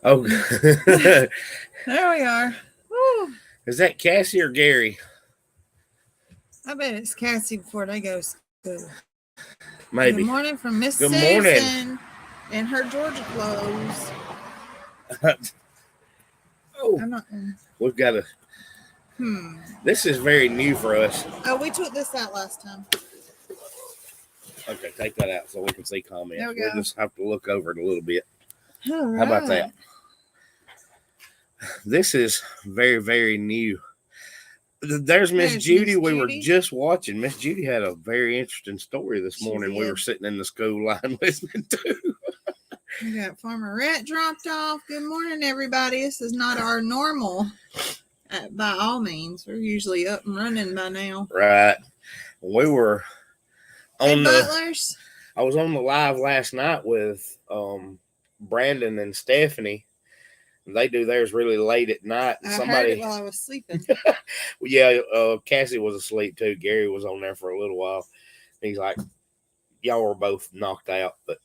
Oh, There we are. Woo. is that Cassie or Gary? I bet it's Cassie before they go to school. Good Maybe. morning from Miss Good morning. Susan and her Georgia clothes. Oh, I'm not. we've got a. Hmm. This is very new for us. Oh, we took this out last time. Okay, take that out so we can see comments. There we We'll go. just have to look over it a little bit. All right. How about that? This is very, very new. There's Miss Judy. We were just watching. Miss Judy had a very interesting story this morning. We were sitting in the school line listening to. We got Farmer Rat dropped off. Good morning, everybody. This is not our normal. By all means, we're usually up and running by now. Right. We were on the Butlers. I was on the live last night with Brandon and Stephanie. They do theirs really late at night. I heard it while I was sleeping. Yeah, Cassie was asleep too. Gary was on there for a little while. He's like, y'all were both knocked out, but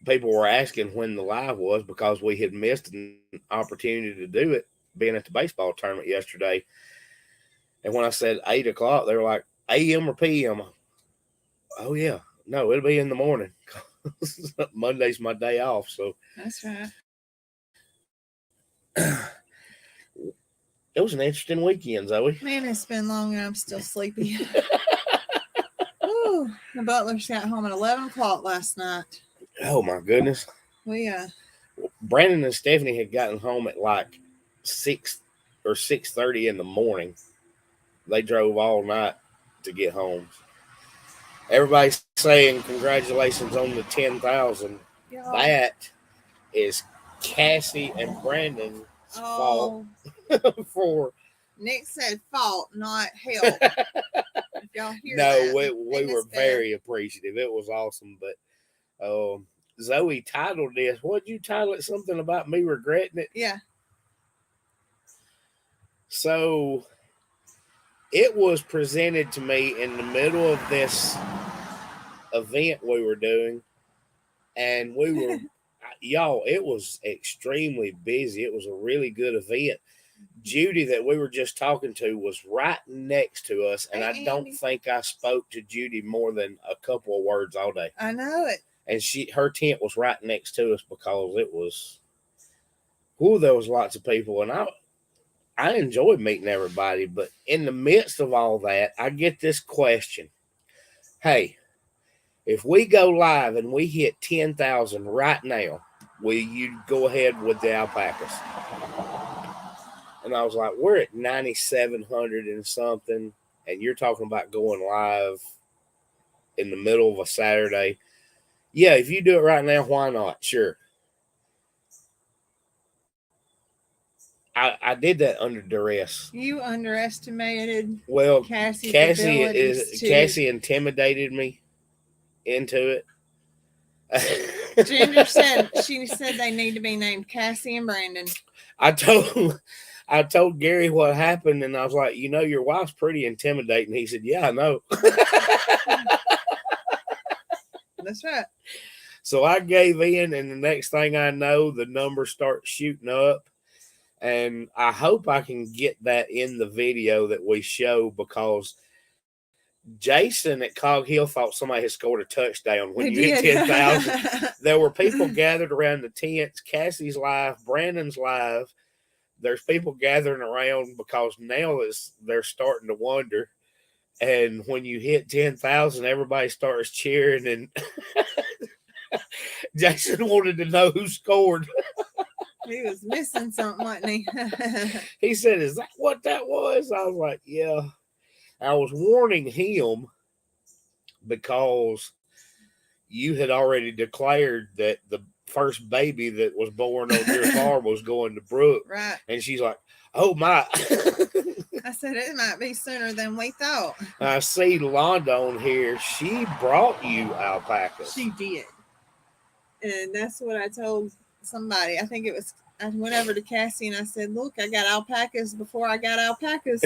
people were asking when the live was because we had missed an opportunity to do it being at the baseball tournament yesterday. And when I said 8 o'clock, they were like, AM or PM? Oh, yeah. No, it'll be in the morning. Monday's my day off. So that's right. It was an interesting weekend, Zoe. Man, it's been long and I'm still sleepy. Ooh, the Butlers got home at 11 o'clock last night. Oh, my goodness. Brandon and Stephanie had gotten home at like 6 or 6:30 in the morning. They drove all night to get home. Everybody's saying congratulations on the 10,000. Yeah. That is Cassie and Brandon's fault for. Nick said fault, not help. If y'all hear that, we were very appreciative. It was awesome. But Zoe titled this. What'd you title it? Something about me regretting it? Yeah. So it was presented to me in the middle of this event we were doing, and we were y'all, it was extremely busy. It was a really good event. Judy that we were just talking to was right next to us, and I don't think I spoke to Judy more than a couple of words all day. I know it. And her tent was right next to us because it was there was lots of people, and I enjoyed meeting everybody. But in the midst of all that, I get this question: hey, if we go live and we hit 10,000 right now, will you go ahead with the alpacas? And I was like, we're at 9,700 and something, and you're talking about going live in the middle of a Saturday. Yeah, if you do it right now, why not? Sure. I did that under duress. You underestimated Cassie intimidated me into it. Ginger she said they need to be named Cassie and Brandon. I told Gary what happened, and I was like, your wife's pretty intimidating. He said, yeah, I know. That's right. So I gave in, and the next thing I know, the numbers start shooting up. And I hope I can get that in the video that we show, because Jason at Cog Hill thought somebody had scored a touchdown when you hit 10,000. There were people gathered around the tents. Cassie's live, Brandon's live. There's people gathering around because now they're starting to wonder. And when you hit 10,000, everybody starts cheering. And Jason wanted to know who scored. He was missing something, wasn't he? He said, is that what that was? I was like, yeah. I was warning him because you had already declared that the first baby that was born on your farm was going to Brooke. Right. And she's like, oh, my. I said, it might be sooner than we thought. I see Londa on here. She brought you alpacas. She did. And that's what I told somebody. I think it was, I went over to Cassie and I said, look, I got alpacas before I got alpacas.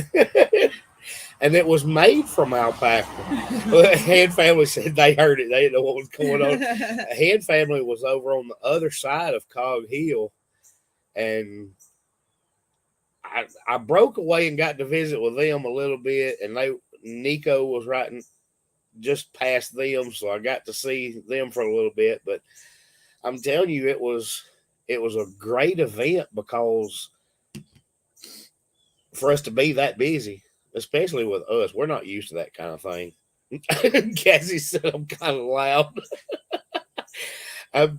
And it was made from alpaca. The Head family said they heard it. They didn't know what was going on. The Head family was over on the other side of Cog Hill, and I broke away and got to visit with them a little bit, and Nico was right just past them, so I got to see them for a little bit. But I'm telling you, it was a great event because for us to be that busy, especially with us, we're not used to that kind of thing. Cassie said I'm kind of loud.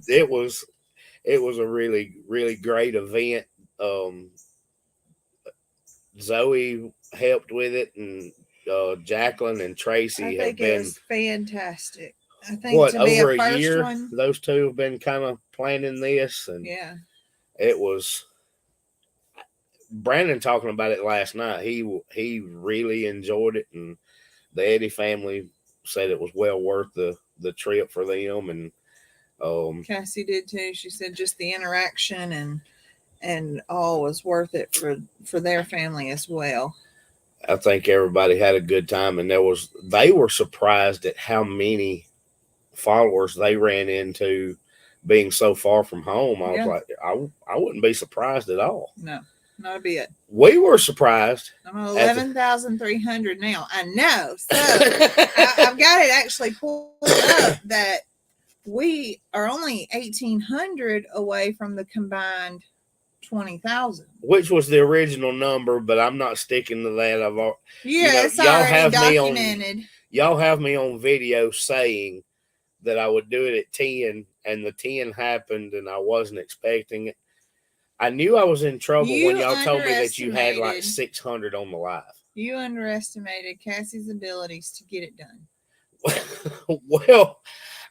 It was a really, really great event. Zoe helped with it, and Jacqueline and Tracy have been. It was fantastic. I think what, to be over a a first year? one, Those two have been kind of planning this, and yeah, it was. Brandon talking about it last night. He really enjoyed it, and the Eddie family said it was well worth the trip for them. And Cassie did too. She said just the interaction and all was worth it for their family as well. I think everybody had a good time, and they were surprised at how many followers they ran into being so far from home. I was like, I wouldn't be surprised at all. No, not a bit. We were surprised. I'm at 11,300 now. I know. So I've got it actually pulled up that we are only 1,800 away from the combined 20,000, which was the original number, but I'm not sticking to that. it's already documented. Y'all have me on video saying that I would do it at 10, and the 10 happened, and I wasn't expecting it. I knew I was in trouble when y'all told me that you had like 600 on the live. You underestimated Cassie's abilities to get it done. Well,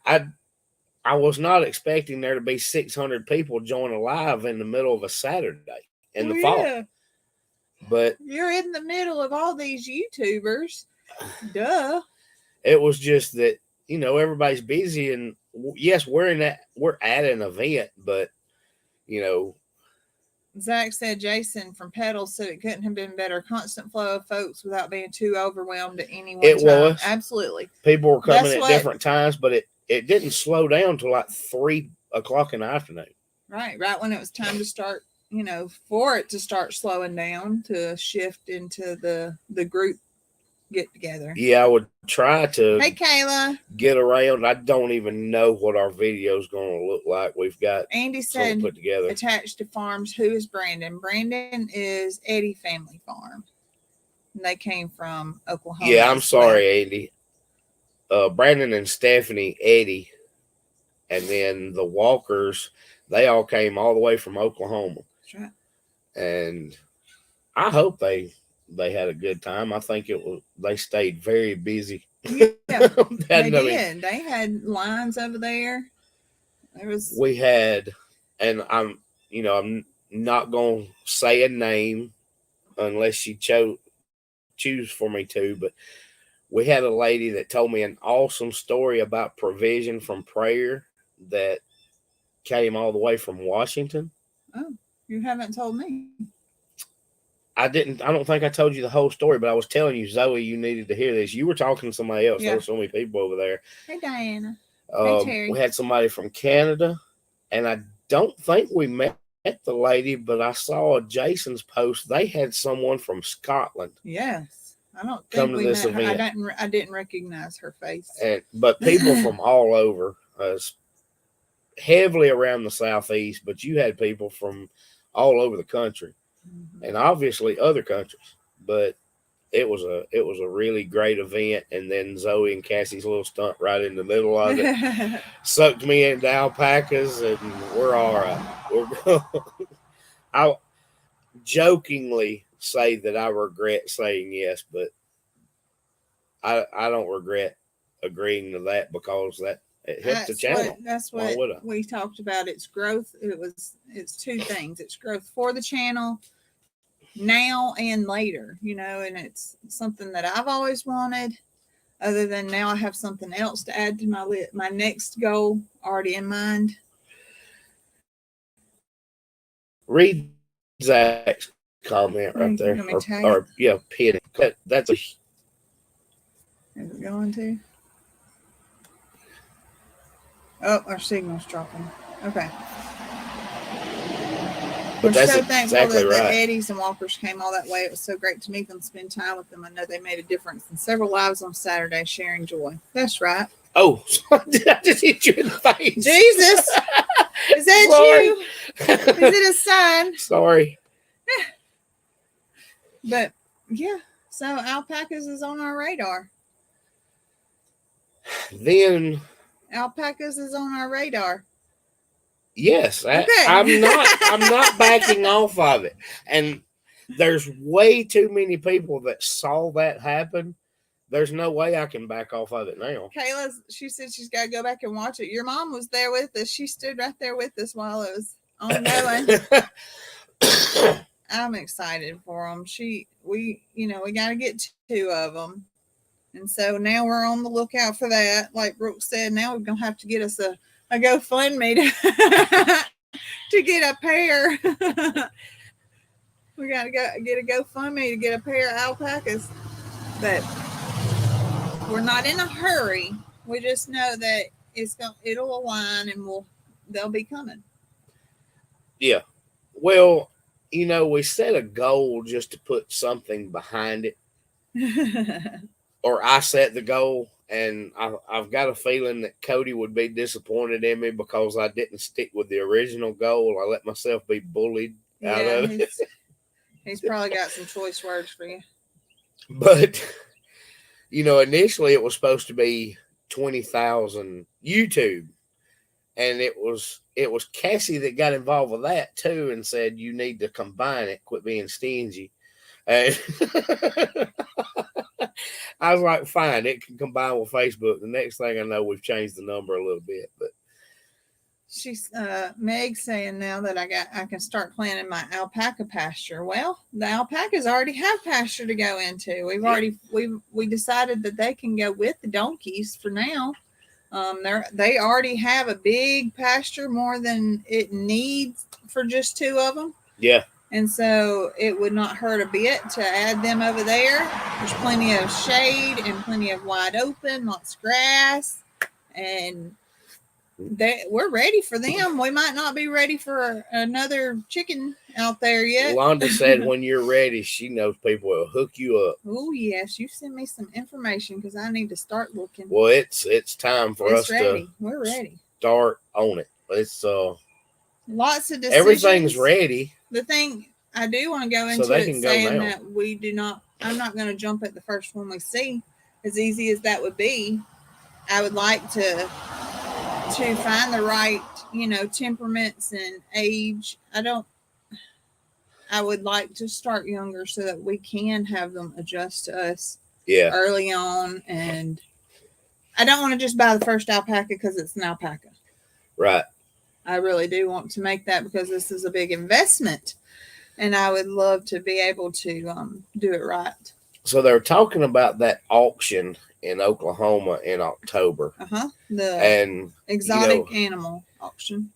I was not expecting there to be 600 people join a live in the middle of a Saturday in the fall. But you're in the middle of all these YouTubers. Duh. It was just that, everybody's busy, and yes, we're at an event, but Zach said Jason from Pedals said it couldn't have been better. Constant flow of folks without being too overwhelmed at any one time. It was. Absolutely. People were coming at different times, but it didn't slow down till like 3 o'clock in the afternoon. Right when it was time to start, for it to start slowing down to shift into the group get together. Yeah, I would try to. Hey, Kayla. Get around. I don't even know what our video is going to look like. We've got Andy said put together. Attached to farms. Who is Brandon? Brandon is Eddie Family Farm. And they came from Oklahoma. Yeah, I'm sorry, Andy. Brandon and Stephanie, Eddie, and then the Walkers, they all came all the way from Oklahoma. That's right. And I hope they had a good time. I think they stayed very busy. Yeah, they did. They had lines over there. We had, and I'm not going to say a name unless she choose for me to, but we had a lady that told me an awesome story about provision from prayer that came all the way from Washington. Oh, you haven't told me. I don't think I told you the whole story, but I was telling you, Zoe, you needed to hear this. You were talking to somebody else. Yeah. There were so many people over there. Hey, Diana. Hey, Terry. We had somebody from Canada, and I don't think we met the lady, but I saw Jason's post. They had someone from Scotland. Yes. I don't think we met her. I didn't recognize her face. But people from all over, heavily around the Southeast, but you had people from all over the country. Mm-hmm. And obviously other countries, but it was a really great event. And then Zoe and Cassie's little stunt right in the middle of it sucked me into alpacas, and we're all right. I'll jokingly say that I regret saying yes, but I don't regret agreeing to that because it helps the channel. That's what we talked about. It's growth. It's two things. It's growth for the channel now and later, and it's something that I've always wanted. Other than now, I have something else to add to my next goal already in mind. Read Zach's comment right there. Let me tag Or yeah, pin it. That's a Is it going to? Oh, our signal's dropping. Okay. but We're that's so thankful exactly that right. the Eddies and Walkers came all that way. It was so great to meet them, spend time with them. I know they made a difference in several lives on Saturday, sharing joy. That's right. Oh, did I just hit you in the face? Jesus! Is that Sorry. you? Is it a sign? Sorry. But yeah, so alpacas is on our radar. Then Alpacas is on our radar. yes, Okay. I'm not backing off of it. And there's way too many people that saw that happen. There's no way I can back off of it now. She said she's got to go back and watch it. Your mom was there with us. She stood right there with us while it was ongoing. I'm excited for them. We got to get 2 of them. And so now we're on the lookout for that. Like Brooke said, now we're going to have to get us a GoFundMe to get a pair. We got to go get a GoFundMe to get a pair of alpacas. But we're not in a hurry. We just know that it'll align and they'll be coming. Yeah. Well, we set a goal just to put something behind it. Or I set the goal, and I've got a feeling that Cody would be disappointed in me because I didn't stick with the original goal. I let myself be bullied out of it. He's probably got some choice words for you. But, initially it was supposed to be 20,000 YouTube. And it was Cassie that got involved with that too and said, you need to combine it, quit being stingy. And I was like, fine, it can combine with Facebook. The next thing I know, we've changed the number a little bit. But she's Meg saying now that I can start planning my alpaca pasture. Well, the alpacas already have pasture to go into. We decided that they can go with the donkeys for now. They already have a big pasture, more than it needs for just 2 of them. Yeah. And so it would not hurt a bit to add them over there. There's plenty of shade and plenty of wide open, lots of grass, and we're ready for them. We might not be ready for another chicken out there yet. Londa said when you're ready, she knows people will hook you up. Oh yes, you send me some information because I need to start looking. Well, it's time for us ready. We're ready. Start on it. It's lots of decisions. Everything's ready. The thing I do want to go into it saying that we do not. I'm not going to jump at the first one we see. As easy as that would be, I would like to find the right, temperaments and age. I would like to start younger so that we can have them adjust to us early on. And I don't want to just buy the first alpaca because it's an alpaca. Right. I really do want to make that because this is a big investment. And I would love to be able to do it right. So they're talking about that auction in Oklahoma in October. The exotic animal auction.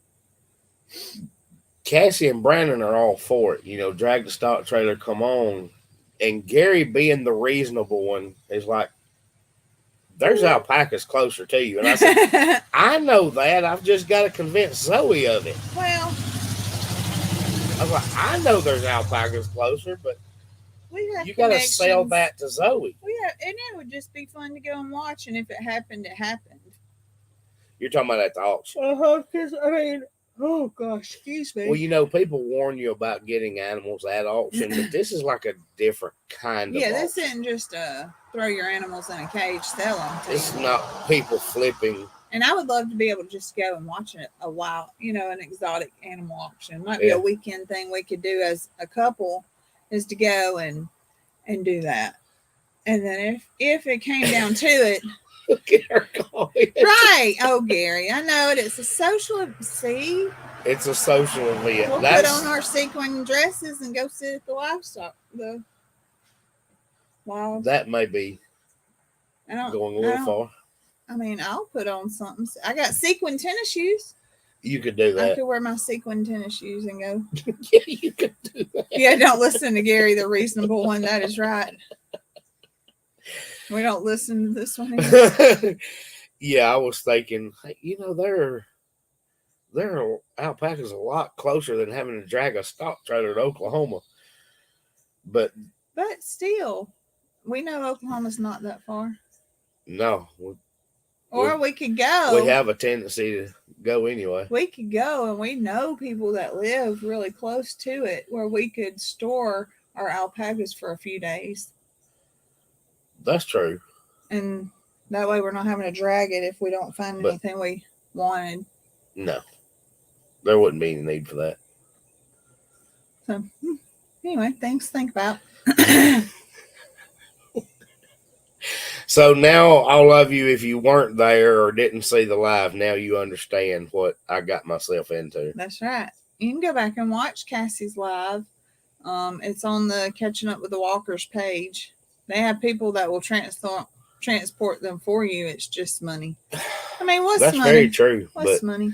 Cassie and Brandon are all for it. Drag the stock trailer, come on. And Gary, being the reasonable one, is like, there's alpacas closer to you. And I said, I know that. I've just got to convince Zoe of it. Well, I was like, I know there's alpacas closer, but you got to sell that to Zoe. And it would just be fun to go and watch. And if it happened, it happened. You're talking about at the auction. Because, oh gosh, excuse me. Well, people warn you about getting animals at auction, but this is like a different kind of auction. This isn't just throw your animals in a cage, sell them. It's not people flipping. And I would love to be able to just go and watch it a while, an exotic animal auction. Might be a weekend thing we could do as a couple, is to go and do that. And then if it came down to it. Look at her going. Right. Oh, Gary, I know it. It's a social, see? It's a social event. We'll put on our sequin dresses and go sit at the livestock. That may be going a little far. I'll put on something. I got sequin tennis shoes. You could do I that. could wear my sequin tennis shoes and go. Yeah, you could do that. Yeah, don't listen to Gary, the reasonable one. That is right. We don't listen to this one either. Yeah, I was thinking, hey, their alpacas a lot closer than having to drag a stock trailer to Oklahoma. But still, we know Oklahoma's not that far. no, Or we could go. we have a tendency to go anyway. We could go, and we know people that live really close to it where we could store our alpacas for a few days. That's true. And that way we're not having to drag it if we don't find anything we wanted. No, there wouldn't be any need for that. So, anyway, things to think about. So now all of you, if you weren't there or didn't see the live, now you understand what I got myself into. That's right. You can go back and watch Cassie's live. It's on the Catching Up with the Walkers page. They have people that will transport them for you. It's just money. I mean, what's That's money? very true. What's but money?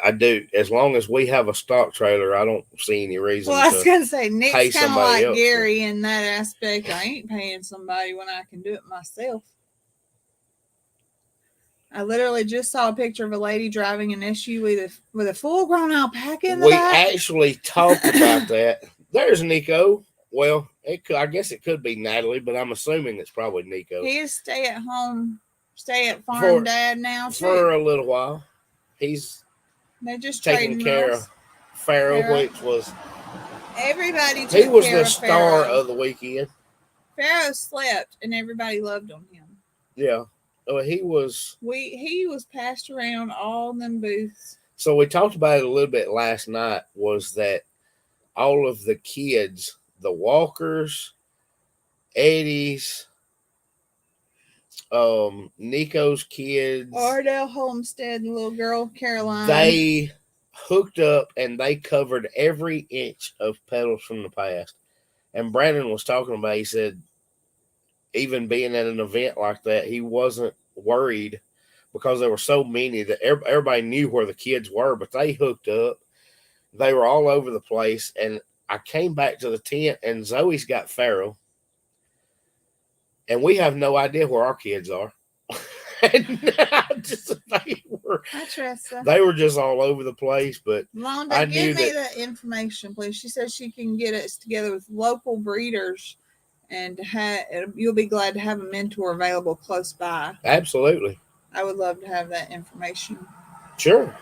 I do. As long as we have a stock trailer, I don't see any reason Well, I was to. going to say, Nick's pay kind of somebody like else. Gary in that aspect. I ain't paying somebody when I can do it myself. I literally just saw a picture of a lady driving an SUV with a full-grown alpaca in the We back. actually talked about that. There's Nico. Well, I guess it could be Natalie, but I'm assuming it's probably Nico. He is stay at farm For- dad now too. For a little while. He's They're just taking trading care roles. of Pharaoh, Pharaoh. which was Everybody took he was care the of star Pharaoh. of the weekend. Pharaoh slept, and everybody loved on him. Yeah. He was. He was passed around all them booths. So we talked about it a little bit last night. Was that all of the kids, the Walkers, Eddie's, Nico's kids, Ardell Homestead, the little girl Caroline. they hooked up and they covered every inch of Petals from the Past. And Brandon was talking about, he said, even being at an event like that, he wasn't worried because there were so many that everybody knew where the kids were, but they hooked up. They were all over the place. And I came back to the tent and Zoe's got Pharaoh. And we have no idea where our kids are. And I trust her. they were just all over the place. But Londa, I knew give me that- that information, please. She says she can get us together with local breeders, and you'll be glad to have a mentor available close by. absolutely. I would love to have that information. Sure.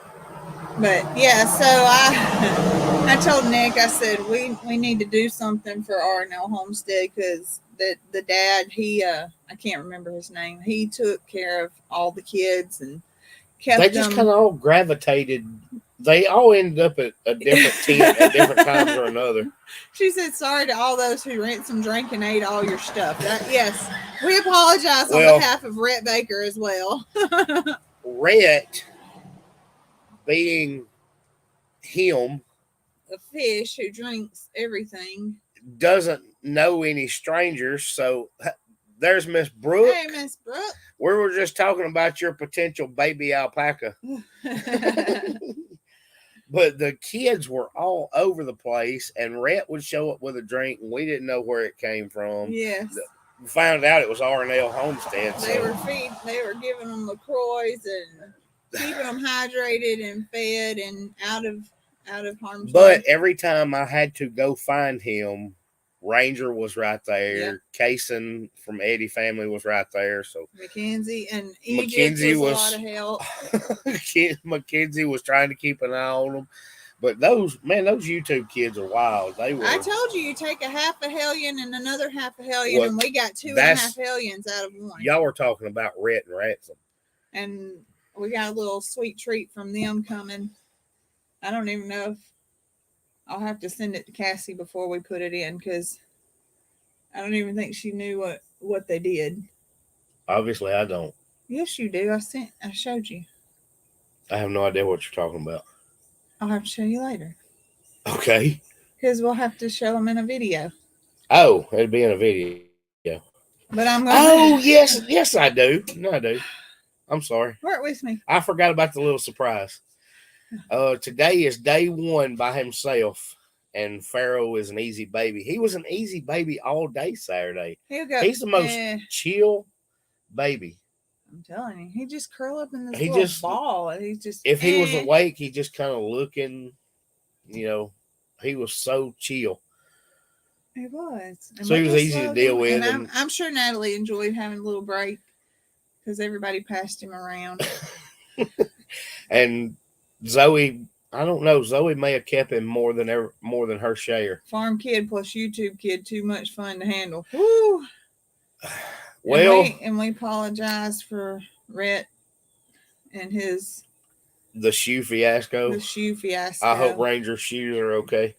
But yeah, so I told Nick, I said we need to do something for R&L Homestead because the dad, I can't remember his name. He took care of all the kids and kept They just them. kind of all gravitated. They all ended up at a different tent at different times or another. She said, sorry to all those who rent some drink and ate all your stuff. Yes, we apologize on behalf of Rhett Baker as well. Rhett, being him, A fish who drinks everything. doesn't know any strangers. So there's Miss Brooke. Hey, Miss Brooke. We were just talking about your potential baby alpaca. But the kids were all over the place, and Rhett would show up with a drink, and we didn't know where it came from. Yes. We found out it was R&L Homestead. They So were giving them LaCroix and keeping them hydrated and fed and out of harm's way. But every time I had to go find him, Ranger was right there. Yeah. Kaysen from Eddie family was right there. So Mackenzie and Egypt Mackenzie was a was- lot of help. Mackenzie was trying to keep an eye on them. But those YouTube kids are wild. They were. I told you take a half a hellion and another half a hellion, Well, and we got 2.5 that's- hellions out of one. Y'all were talking about Rhett and Ransom. And we got a little sweet treat from them coming. I don't even know if I'll have to send it to Cassie before we put it in because I don't even think she knew what they did. Obviously, I don't. Yes, you do. I showed you. I have no idea what you're talking about. I'll have to show you later Okay. because we'll have to show them in a video. Oh, it'd be in a video. But I'm going. Oh, yes, I do. No, I do. I'm sorry. Work with me. I forgot about the little surprise. Today is day one by himself, and Pharaoh is an easy baby. He was an easy baby all day Saturday. He'll go. He's the most chill baby. I'm telling you, he just curl up in this He little just- ball, and he's just. If he was awake, he just kind of looking, he was so chill. He was. And So he we was just easy to loved deal him, with, And and- I'm sure Natalie enjoyed having a little break because everybody passed him around. And Zoe, I don't know. Zoe may have kept him more than her share. Farm kid plus YouTube kid, too much fun to handle. Woo! Well, and we apologize for Rhett and the shoe fiasco. the shoe fiasco. I hope Ranger's shoes are okay.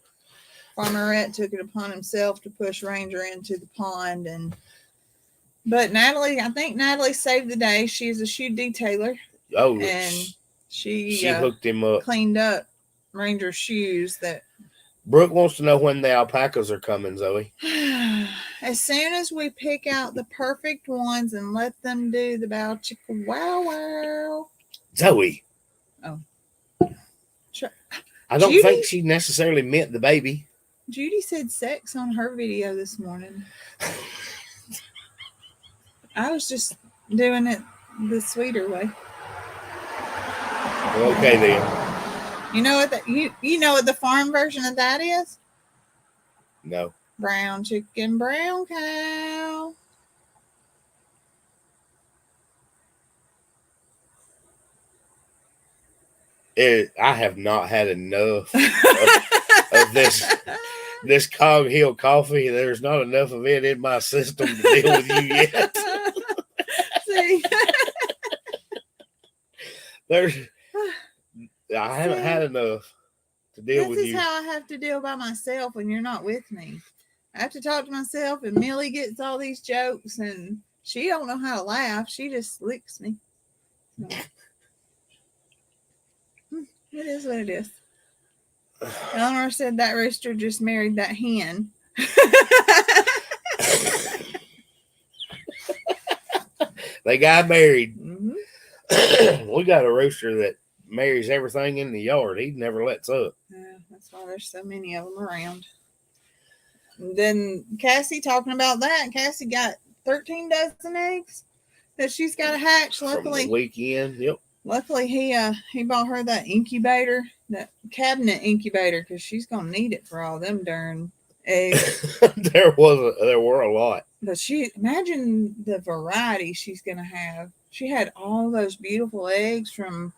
Farmer Rhett took it upon himself to push Ranger into the pond, but I think Natalie saved the day. She's a shoe detailer, Oh, and she hooked him up. cleaned up Ranger's shoes. That Brooke wants to know when the alpacas are coming, Zoe. as soon as we pick out the perfect ones and let them do the bow chicka wow wow. Zoe. Oh. Sure. I don't Judy? think she necessarily meant the baby. Judy said sex on her video this morning. I was just doing it the sweeter way. Okay then. You know what you know what the farm version of that is? No. Brown chicken, brown cow. I have not had enough of this Cog Hill coffee. There's not enough of it in my system to deal with you yet. See? I haven't had enough to deal with This is you. how I have to deal by myself when you're not with me. I have to talk to myself, and Millie gets all these jokes, and she don't know how to laugh. She just licks me. So, it is what it is. Eleanor said that rooster just married that hen. They got married. Mm-hmm. We got a rooster that marries everything in the yard. He never lets up. Yeah, that's why there's so many of them around. And then Cassie talking about that. Cassie got 13 dozen eggs that she's got to hatch. From the Luckily, weekend. Yep. luckily he bought her that incubator, that cabinet incubator, because she's gonna need it for all them darn eggs. there were a lot. But imagine the variety she's gonna have. She had all those beautiful eggs from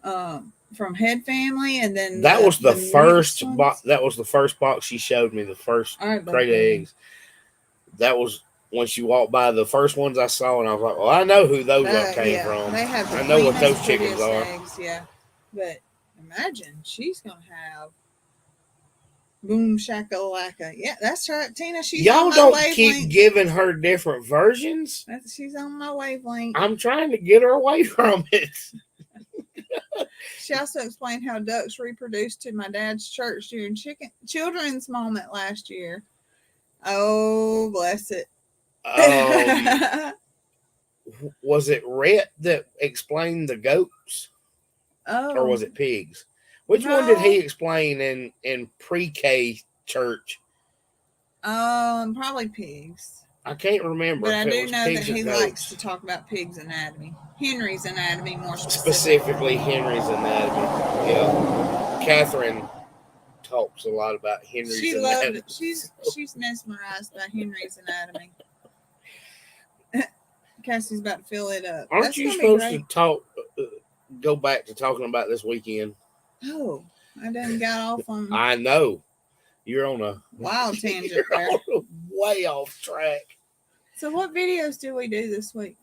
Head Family, and then That was the first mixed box. ones. That was the first box she showed me. The first I love crate of them. eggs. That was when she walked by. The first ones I saw, and I was like, "Well, I know who those came Yeah, from. they have the I know what cleanest, those chickens prettiest are." eggs, yeah, but imagine she's gonna have boom shakalaka. Yeah, that's right, Tina. She's Y'all on my don't wavelength. keep giving her different versions. She's on my wavelength. I'm trying to get her away from it. She also explained how ducks reproduced to my dad's church during children's moment last year. Oh, bless it. Was it Rhett that explained the goats, Oh, or was it pigs? Which one did No. he explain in pre-K church? Probably pigs. I can't remember. But I if it do was know that pigs or he goats. likes to talk about pigs' anatomy. Henry's anatomy, more Specifically Henry's anatomy. Yeah. Catherine talks a lot about Henry's She anatomy. loved it. She's mesmerized by Henry's anatomy. Cassie's about to fill it up. Aren't That's you gonna be supposed to great. talk? Go back to talking about this weekend. Oh, I done got off on I know you're on a wild tangent you're there. on a way off track. So what videos do we do this week?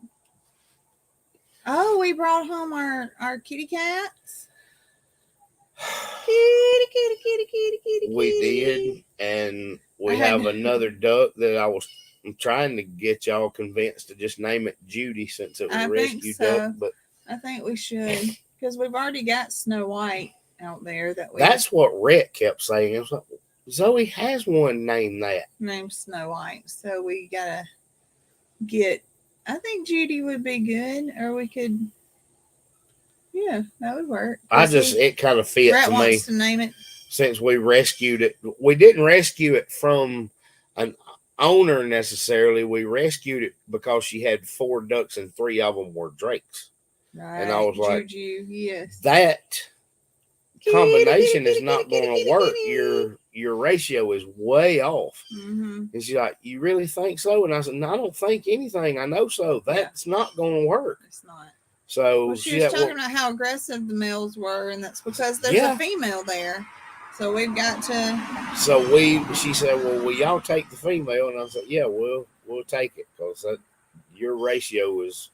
Oh, we brought home our kitty cats. Kitty. We did, and we I had- have another duck that I'm trying to get y'all convinced to just name it Judy since it was I a think rescue so. duck. But I think we should, because we've already got Snow White out there that we that's what Rhett kept saying. It was like, Zoe has one named that. named Snow White. So we gotta get. I think Judy would be good, or we could. Yeah, Yeah, that would work. It kind of fit Rat to me wants to name it. since we rescued it. We didn't rescue it from an owner necessarily. We rescued it because she had 4 ducks and 3 of them were drakes. Right. And I was like, Juju, yes. that combination is Kitty, not kitty, going kitty, to work. kitty. Your ratio is way off. Mm-hmm. And she's like, you really think so? And I said, no, I don't think anything. I know so. That's not going to work. It's not. So Well, she was talking about how aggressive the males were, and that's because there's a female there. So we've got to. So she said, well, will y'all take the female? And I said, yeah, we'll take it because your ratio is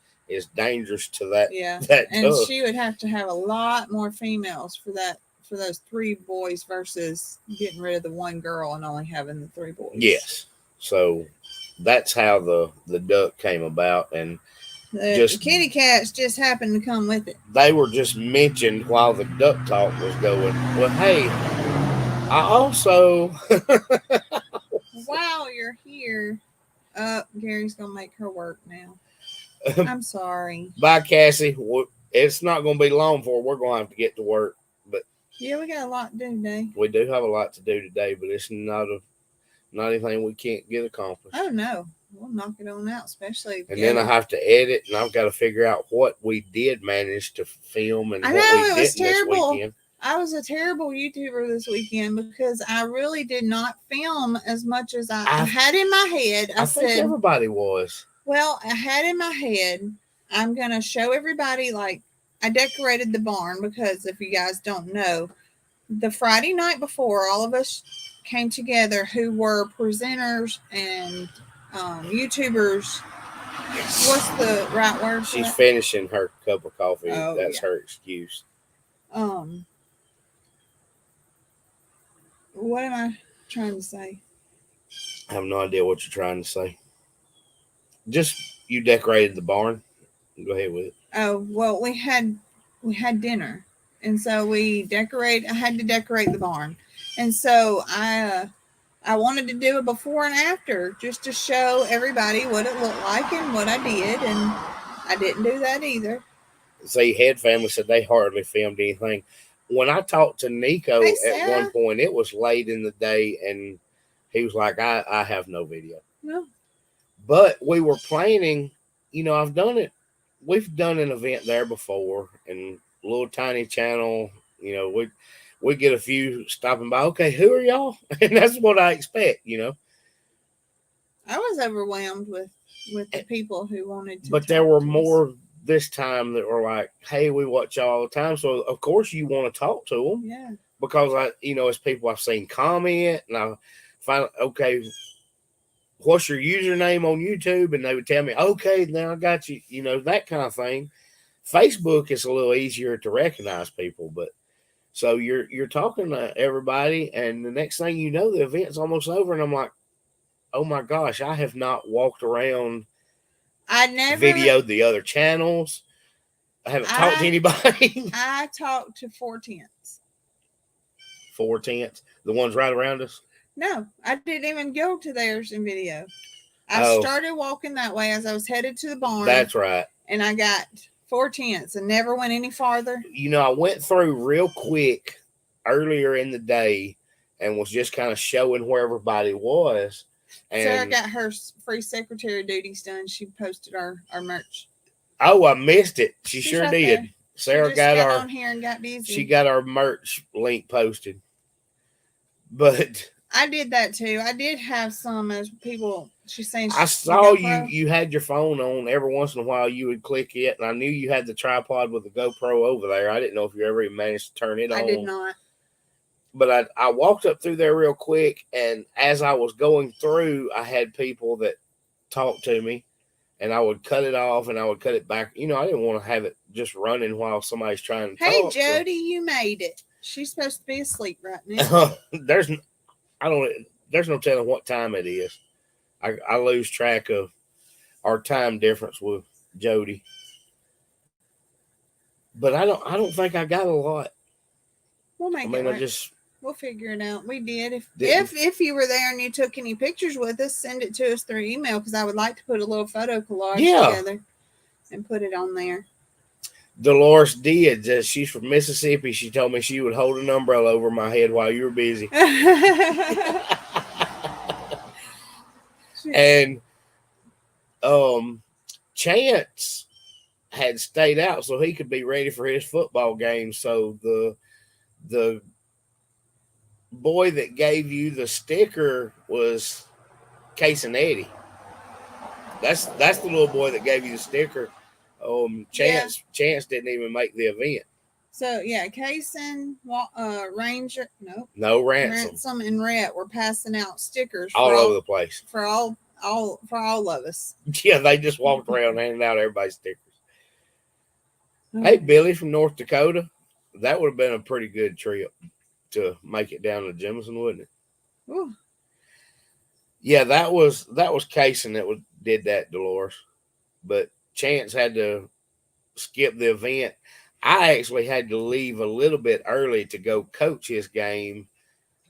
dangerous to that. Yeah, that and duck. she would have to have a lot more females for those 3 boys versus getting rid of the 1 girl and only having the 3 boys. Yes. So that's how the duck came about, and the kitty cats just happened to come with it. They were just mentioned while the duck talk was going. Well, hey, I also while you're here, Gary's gonna make her work now. I'm sorry. Bye, Cassie. It's not going to be long before we're going to have to get to work. But yeah, we got a lot to do today. We do have a lot to do today, but it's not anything we can't get accomplished. Oh no, we'll knock it on out, especially. And then I have to edit, and I've got to figure out what we did manage to film and what we didn't this weekend. I was a terrible YouTuber this weekend because I really did not film as much as I had in my head. I think everybody was. Well, I had in my head, I'm going to show everybody, like, I decorated the barn because if you guys don't know, the Friday night before, all of us came together who were presenters and YouTubers. What's the right word? She's finishing her cup of coffee. Oh, that's her excuse. What am I trying to say? I have no idea what you're trying to say. Just you decorated the barn. Go ahead with it. Oh, well, we had dinner, and so I had to decorate the barn, and so I wanted to do a before and after just to show everybody what it looked like and what I did, and I didn't do that either. See, Head Family said they hardly filmed anything. When I talked to Nico at one point, it was late in the day, and he was like, I have no video. No. But we were planning, I've done it. We've done an event there before, and a little tiny channel, we get a few stopping by. Okay, who are y'all? And that's what I expect, I was overwhelmed with the people who wanted to. But there were more this time that were like, hey, we watch y'all all the time. So, of course, you want to talk to them. Yeah. Because, it's people I've seen comment, and I find, okay, what's your username on YouTube? And they would tell me, okay, now I got you, that kind of thing. Facebook is a little easier to recognize people, but so you're talking to everybody, and the next thing you know, the event's almost over, and I'm like, oh my gosh, I have not walked around. I never videoed the other channels. I haven't talked to anybody. I talked to 4 tents. 4 tents? The ones right around us? No, I didn't even go to theirs in video. I started walking that way as I was headed to the barn. That's right. And I got 4 tents and never went any farther. I went through real quick earlier in the day and was just kind of showing where everybody was. And Sarah got her free secretary duties done. She posted our merch. Oh, I missed it. She sure right did. there. Sarah got on here and got busy. She got our merch link posted. But I did that too. I did have some as people. She's saying I saw you had your phone on. Every once in a while you would click it, and I knew you had the tripod with the GoPro over there. I didn't know if you ever even managed to turn it on. I did not. But I walked up through there real quick, and as I was going through, I had people that talked to me, and I would cut it off and I would cut it back. I didn't want to have it just running while somebody's trying to talk. Hey, Jody, you made it. She's supposed to be asleep right now. There's no telling what time it is. I lose track of our time difference with Jody. But I don't think I got a lot. We'll make it work. We'll figure it out. We did. If you were there and you took any pictures with us, send it to us through email because I would like to put a little photo collage together and put it on there. Dolores did. She's from Mississippi. She told me she would hold an umbrella over my head while you were busy. And Chance had stayed out so he could be ready for his football game. So the boy that gave you the sticker was Case and Eddie. That's the little boy that gave you the sticker. Chance didn't even make the event. So yeah, Kaysen, Ranger, no Ransom and Rhett were passing out stickers all over the place for all of us. Yeah, they just walked around handing out everybody's stickers. Hey, Billy from North Dakota, that would have been a pretty good trip to make it down to Jemison, wouldn't it? Ooh. Yeah, that was Kaysen that did that, Dolores. But Chance had to skip the event. I actually had to leave a little bit early to go coach his game,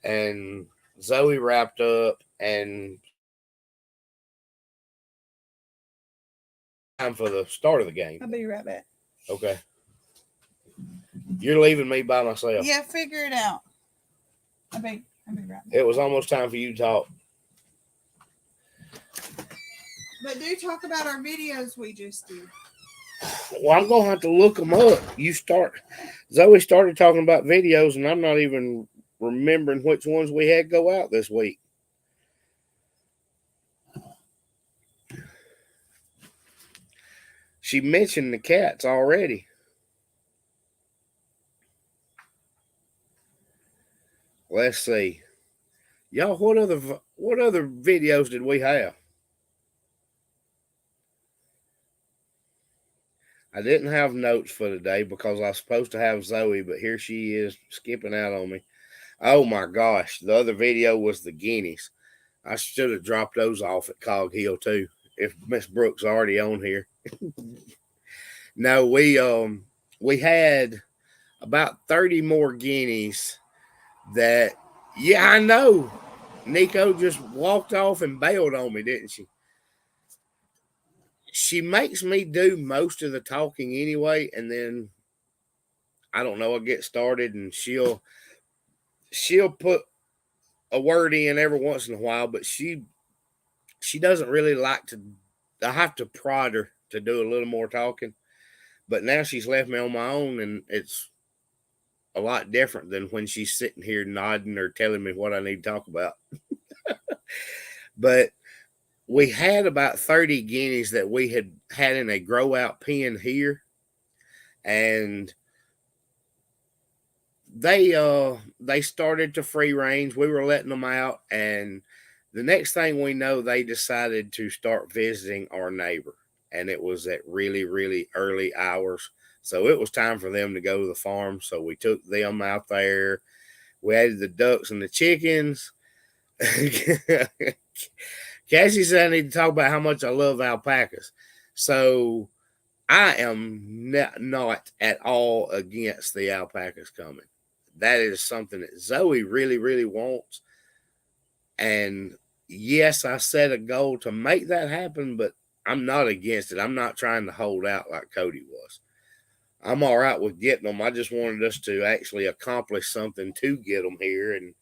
and Zoe wrapped up and time for the start of the game. I'll be right back. Okay. You're leaving me by myself. Yeah, figure it out. I'll be right back. It was almost time for you to talk. But do talk about our videos we just did. Well, I'm going to have to look them up. Zoe started talking about videos, and I'm not even remembering which ones we had go out this week. She mentioned the cats already. Let's see. Y'all, what other videos did we have? I didn't have notes for today because I was supposed to have Zoe, but here she is skipping out on me. Oh my gosh. The other video was the guineas. I should have dropped those off at Cog Hill too, if Miss Brooks already on here. No, we had about 30 more guineas that, yeah, I know. Nico just walked off and bailed on me, didn't she? She makes me do most of the talking anyway, and then I don't know, I get started and she'll put a word in every once in a while, but she doesn't really like to. I have to prod her to do a little more talking. But now she's left me on my own, and it's a lot different than when she's sitting here nodding or telling me what I need to talk about. But we had about 30 guineas that we had in a grow out pen here, and they started to free range. We were letting them out, and the next thing we know, they decided to start visiting our neighbor, and it was at really, really early hours. So it was time for them to go to the farm. So we took them out there. We added the ducks and the chickens. Cassie said I need to talk about how much I love alpacas. So I am not at all against the alpacas coming. That is something that Zoe really, really wants. And yes, I set a goal to make that happen, but I'm not against it. I'm not trying to hold out like Cody was. I'm all right with getting them. I just wanted us to actually accomplish something to get them here. And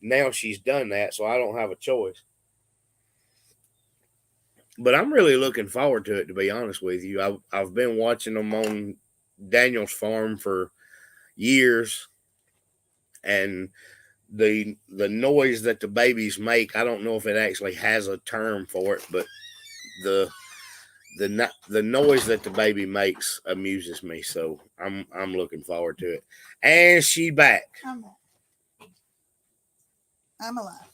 now she's done that, so I don't have a choice. But I'm really looking forward to it, to be honest with you. I've been watching them on Daniel's farm for years. And the noise that the babies make, I don't know if it actually has a term for it, but the noise that the baby makes amuses me, so I'm looking forward to it. And she back. I'm alive.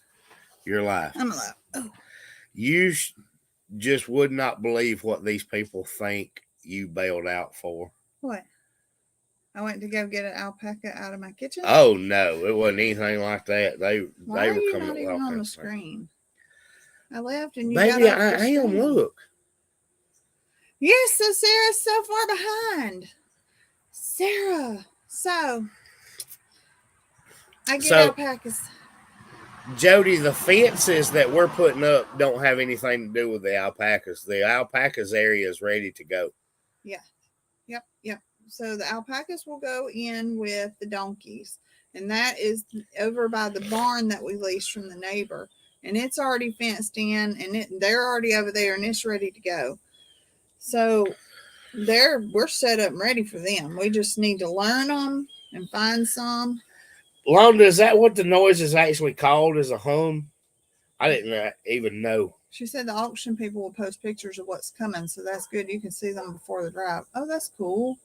You're alive. I'm alive. Oh. You just would not believe what these people think you bailed out for. What? I went to go get an alpaca out of my kitchen. Oh no, it wasn't anything like that. They Why were are you coming not even on the screen? I left and you baby, got off I the am. screen. Look. Yes, so Sarah's so far behind. Sarah. So I get alpacas. Jody, the fences that we're putting up don't have anything to do with the alpacas. The alpacas area is ready to go. Yeah. Yep. So the alpacas will go in with the donkeys, and that is over by the barn that we leased from the neighbor, and it's already fenced in, and they're already over there, and it's ready to go. So we're set up and ready for them. We just need to learn them and find some. Londa, is that what the noise is actually called? Is a hum? I didn't even know. She said the auction people will post pictures of what's coming, so that's good. You can see them before the drive. Oh, that's cool.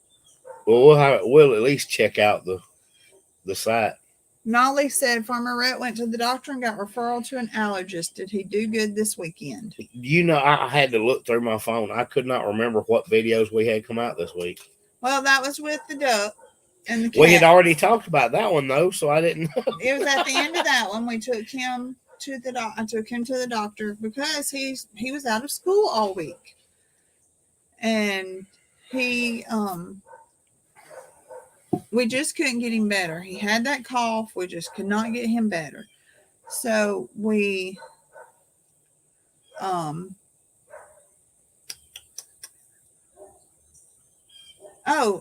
Well, we'll at least check out the site. Nolly said Farmer Rhett went to the doctor and got referral to an allergist. Did he do good this weekend? You know, I had to look through my phone. I could not remember what videos we had come out this week. Well, that was with the duck and the cat. We had already talked about that one though, so I didn't know. It was at the end of that one. We took him to the I took him to the doctor because he was out of school all week, and he we just couldn't get him better. He had that cough. We just could not get him better. So we I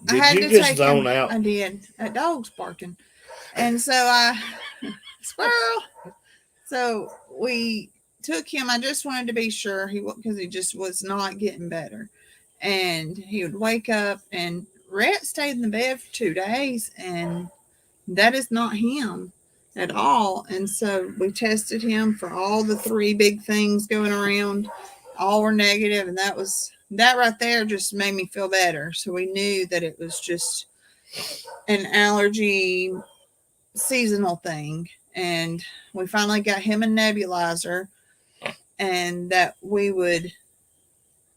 had to take him out. I did. That dog's barking. And so squirrel. So we took him. I just wanted to be sure because he just was not getting better. And he would wake up, and Rhett stayed in the bed for 2 days, and that is not him at all. And so we tested him for all the 3 big things going around. All were negative, and that right there just made me feel better. So we knew that it was just an allergy seasonal thing. And we finally got him a nebulizer, and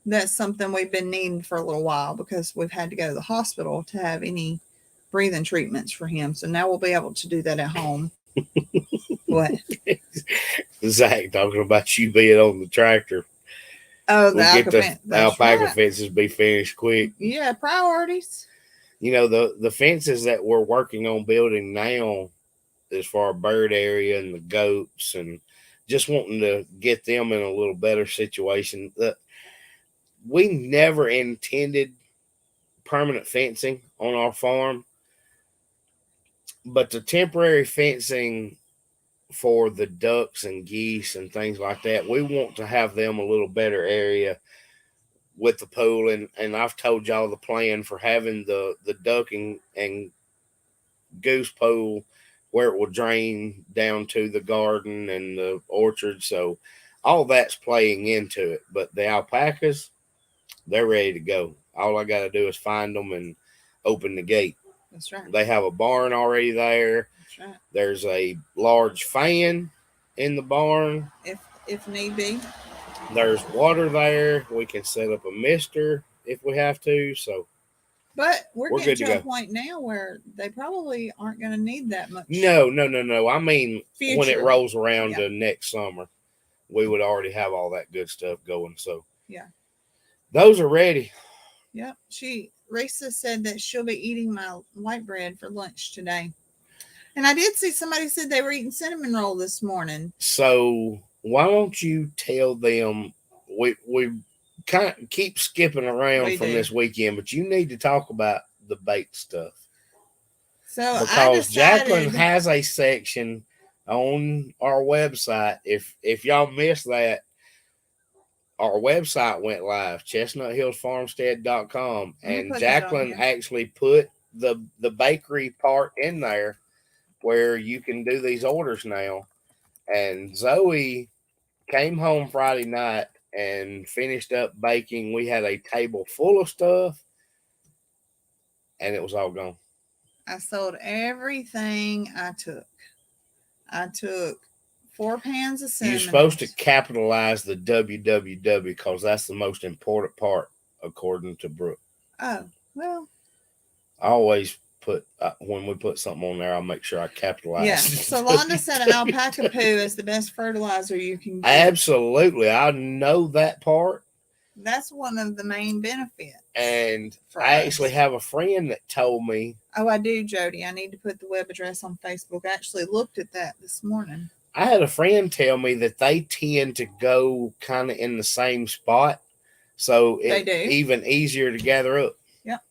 that's something we've been needing for a little while because we've had to go to the hospital to have any breathing treatments for him. So now we'll be able to do that at home. What? Zach talking about you being on the tractor. Oh, the alpaca fences be finished quick. Yeah, priorities. You know, the fences that we're working on building now, as far as bird area and the goats, and just wanting to get them in a little better situation. We never intended permanent fencing on our farm, but the temporary fencing for the ducks and geese and things like that, we want to have them a little better area with the pool. And I've told y'all the plan for having the duck and goose pool where it will drain down to the garden and the orchard. So all that's playing into it. But the alpacas, they're ready to go. All I got to do is find them and open the gate. That's right. They have a barn already there. That's right. There's a large fan in the barn. If need be. There's water there. We can set up a mister if we have to. So, but we're getting to a point now where they probably aren't going to need that much. No. I mean, future. When it rolls around to next summer, we would already have all that good stuff going. So, yeah. Those are ready. Yep. Risa said that she'll be eating my white bread for lunch today. And I did see somebody said they were eating cinnamon roll this morning. So why don't you tell them we kind of keep skipping around this weekend, but you need to talk about the baked stuff. So because Jacqueline has a section on our website. If y'all missed that, our website went live, chestnuthillsfarmstead.com, and Jacqueline actually put the bakery part in there where you can do these orders now. And Zoe came home Friday night and finished up baking. We had a table full of stuff, and it was all gone. I sold everything I took. I took 4 pans of cinnamon. You're supposed to capitalize the www because that's the most important part, according to Brooke. Oh, well. I always put, when we put something on there, I'll make sure I capitalize. Yeah. So Londa said an alpaca poo is the best fertilizer you can get. Absolutely. I know that part. That's one of the main benefits. And I actually have a friend that told me. Oh, I do, Jody. I need to put the web address on Facebook. I actually looked at that this morning. I had a friend tell me that they tend to go kind of in the same spot. So it's even easier to gather up. Yep.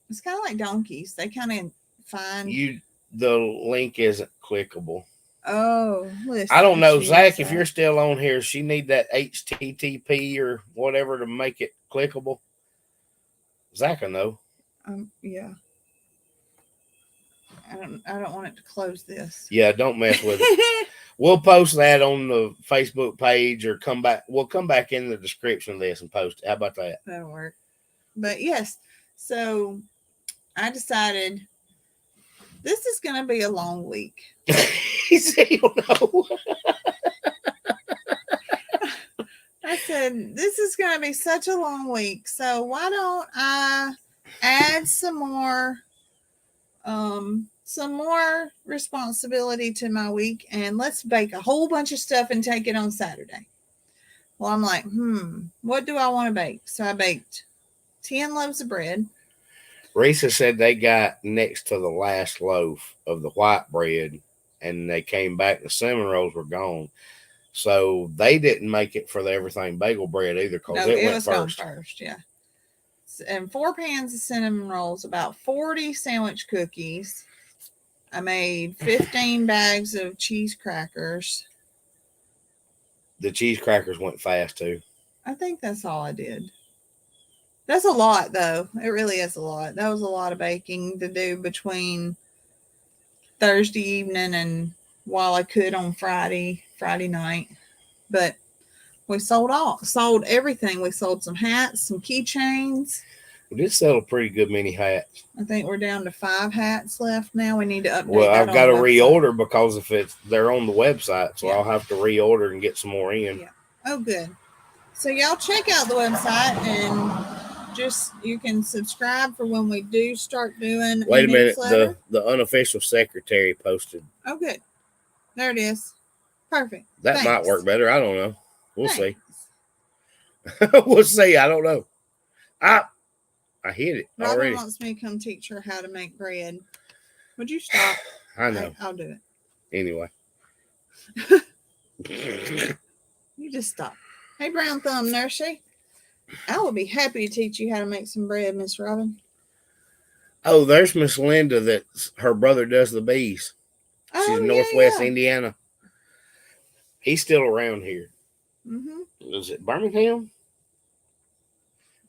It's kind of like donkeys. They kind of find. The link isn't clickable. Oh, listen. I don't know, Zach. If you're still on here, she need that HTTP or whatever to make it clickable. Zach, I know. Yeah. I don't want it to close this. Yeah, don't mess with it. We'll post that on the Facebook page or come back. We'll come back in the description of this and post it. How about that? That'll work. But yes, so I decided this is going to be a long week. He said, "You know." I said, this is going to be such a long week. So why don't I add some more responsibility to my week, and let's bake a whole bunch of stuff and take it on Saturday. Well, I'm like, what do I want to bake? So I baked 10 loaves of bread. Risa said they got next to the last loaf of the white bread, and they came back. The cinnamon rolls were gone. So they didn't make it for the everything bagel bread either because it went first. Gone first, yeah. And 4 pans of cinnamon rolls, about 40 sandwich cookies. I made 15 bags of cheese crackers. The cheese crackers went fast too. I think that's all I did. That's a lot, though. It really is a lot. That was a lot of baking to do between Thursday evening and while I could on Friday night. But we sold everything. We sold some hats, some keychains. We did sell a pretty good many hats. I think we're down to 5 hats left now. We need to update. Well, I've got to reorder because they're on the website, so yeah. I'll have to reorder and get some more in. Yeah. Oh, good. So y'all check out the website and you can subscribe for when we do start doing. Wait a minute. The unofficial secretary posted. Oh, good. There it is. Perfect. That might work better. I don't know. We'll see. We'll see. I don't know. I hit it Robin already. Wants me to come teach her how to make bread. Would you stop? I know. I'll do it. Anyway. You just stop. Hey, Brown Thumb Nursery. I will be happy to teach you how to make some bread, Miss Robin. Oh, there's Miss Linda that her brother does the bees. She's Northwest Indiana. He's still around here. Mm-hmm. Is it Birmingham?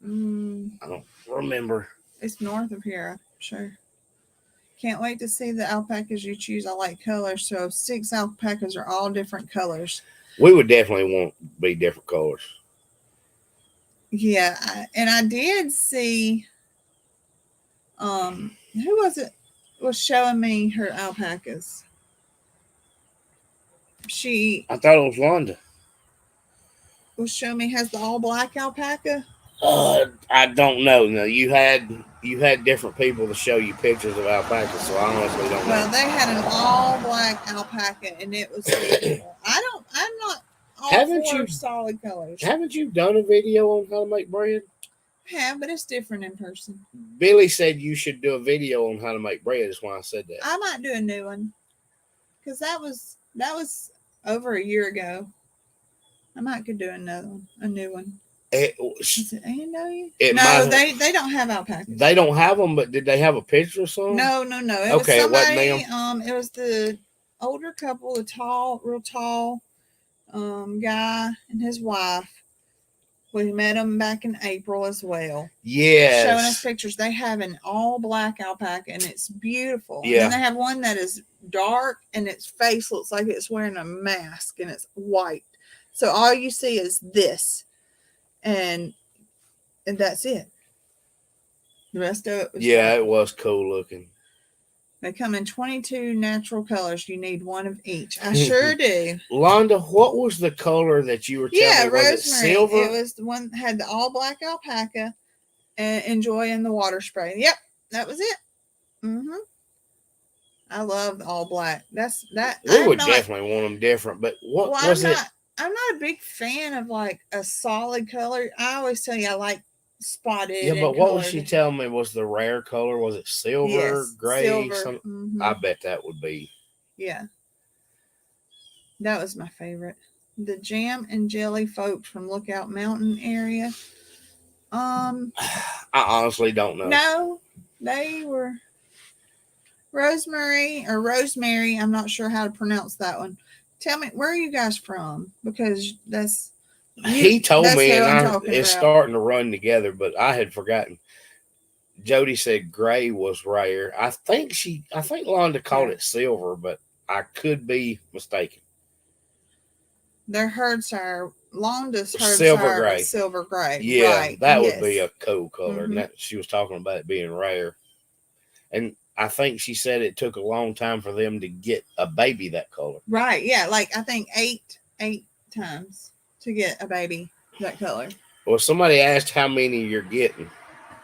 I don't remember. It's north of here, I'm sure. Can't wait to see the alpacas you choose. I like colors, so 6 alpacas are all different colors. We would definitely want to be different colors. Yeah, and I did see. Who was it? Was showing me her alpacas. I thought it was Londa. Was showing me has the all black alpaca. I don't know. No, you had different people to show you pictures of alpacas, so I honestly don't know. Well, they had an all black alpaca, and it was beautiful. I'm not all for solid colors. Haven't you done a video on how to make bread? I have, but it's different in person. Billy said you should do a video on how to make bread. That's why I said that. I might do a new one because that was over a year ago. I might could do another one, a new one. Is it A&W? No, they don't have alpacas. They don't have them, but did they have a picture or something? No. It was somebody, it was the older couple, real tall guy and his wife. We met them back in April as well. Yes. Showing us pictures. They have an all black alpaca and it's beautiful. Yeah. And they have one that is dark and its face looks like it's wearing a mask and it's white. So all you see is this. And that's it. The rest of it was it was cool looking. They come in 22 natural colors. You need one of each. I sure do. Londa, what was the color that you were telling me? Was it silver? It was the one that had the all black alpaca and enjoying the water spray. Yep, that was it. I love the all black. That's that. We would definitely want them different, but what was it? I'm not a big fan of like a solid color. I always tell you I like spotted. Yeah, but what was she telling me was the rare color? Was it silver, gray? Silver. I bet that would be. Yeah. That was my favorite. The jam and jelly folks from Lookout Mountain area. I honestly don't know. No, They were Rosemary. I'm not sure how to pronounce that one. Tell me, where are you guys from? Because He told that's me, who and I'm talking it's about. starting to run together, but I had forgotten. Jody said gray was rare. I think Londa called Yeah. it silver, but I could be mistaken. Their Herdsire, longest Silver Herdsire gray. is silver gray. Yeah, Right. that would Yes. be a cool color. Mhm. And that she was talking about it being rare. And I think she said it took a long time for them to get a baby that color. Right. Yeah. Like I think eight times to get a baby that color. Well, somebody asked how many you're getting.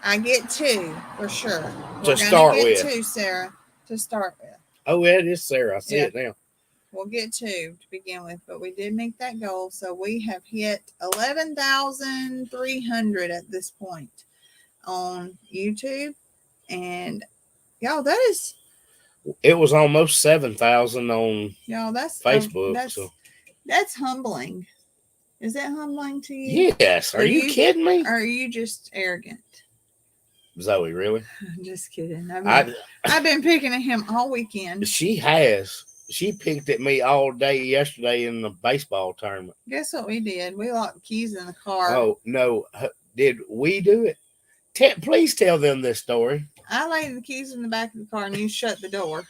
I get 2 for sure. To start with. 2, Sarah, to start with. Oh, yeah, it is Sarah. I see Yeah. it now. We'll get 2 to begin with, but we did make that goal. So we have hit 11,300 at this point on YouTube. And y'all, It was almost 7,000 on that's Facebook. that's humbling. Is that humbling to you? Yes. Are you kidding me? Or are you just arrogant? Zoe, really? I'm just kidding. I've been picking at him all weekend. She has. She picked at me all day yesterday in the baseball tournament. Guess what we did? We locked the keys in the car. Oh, no. Did we do it? Please tell them this story. I laid the keys in the back of the car and you shut the door.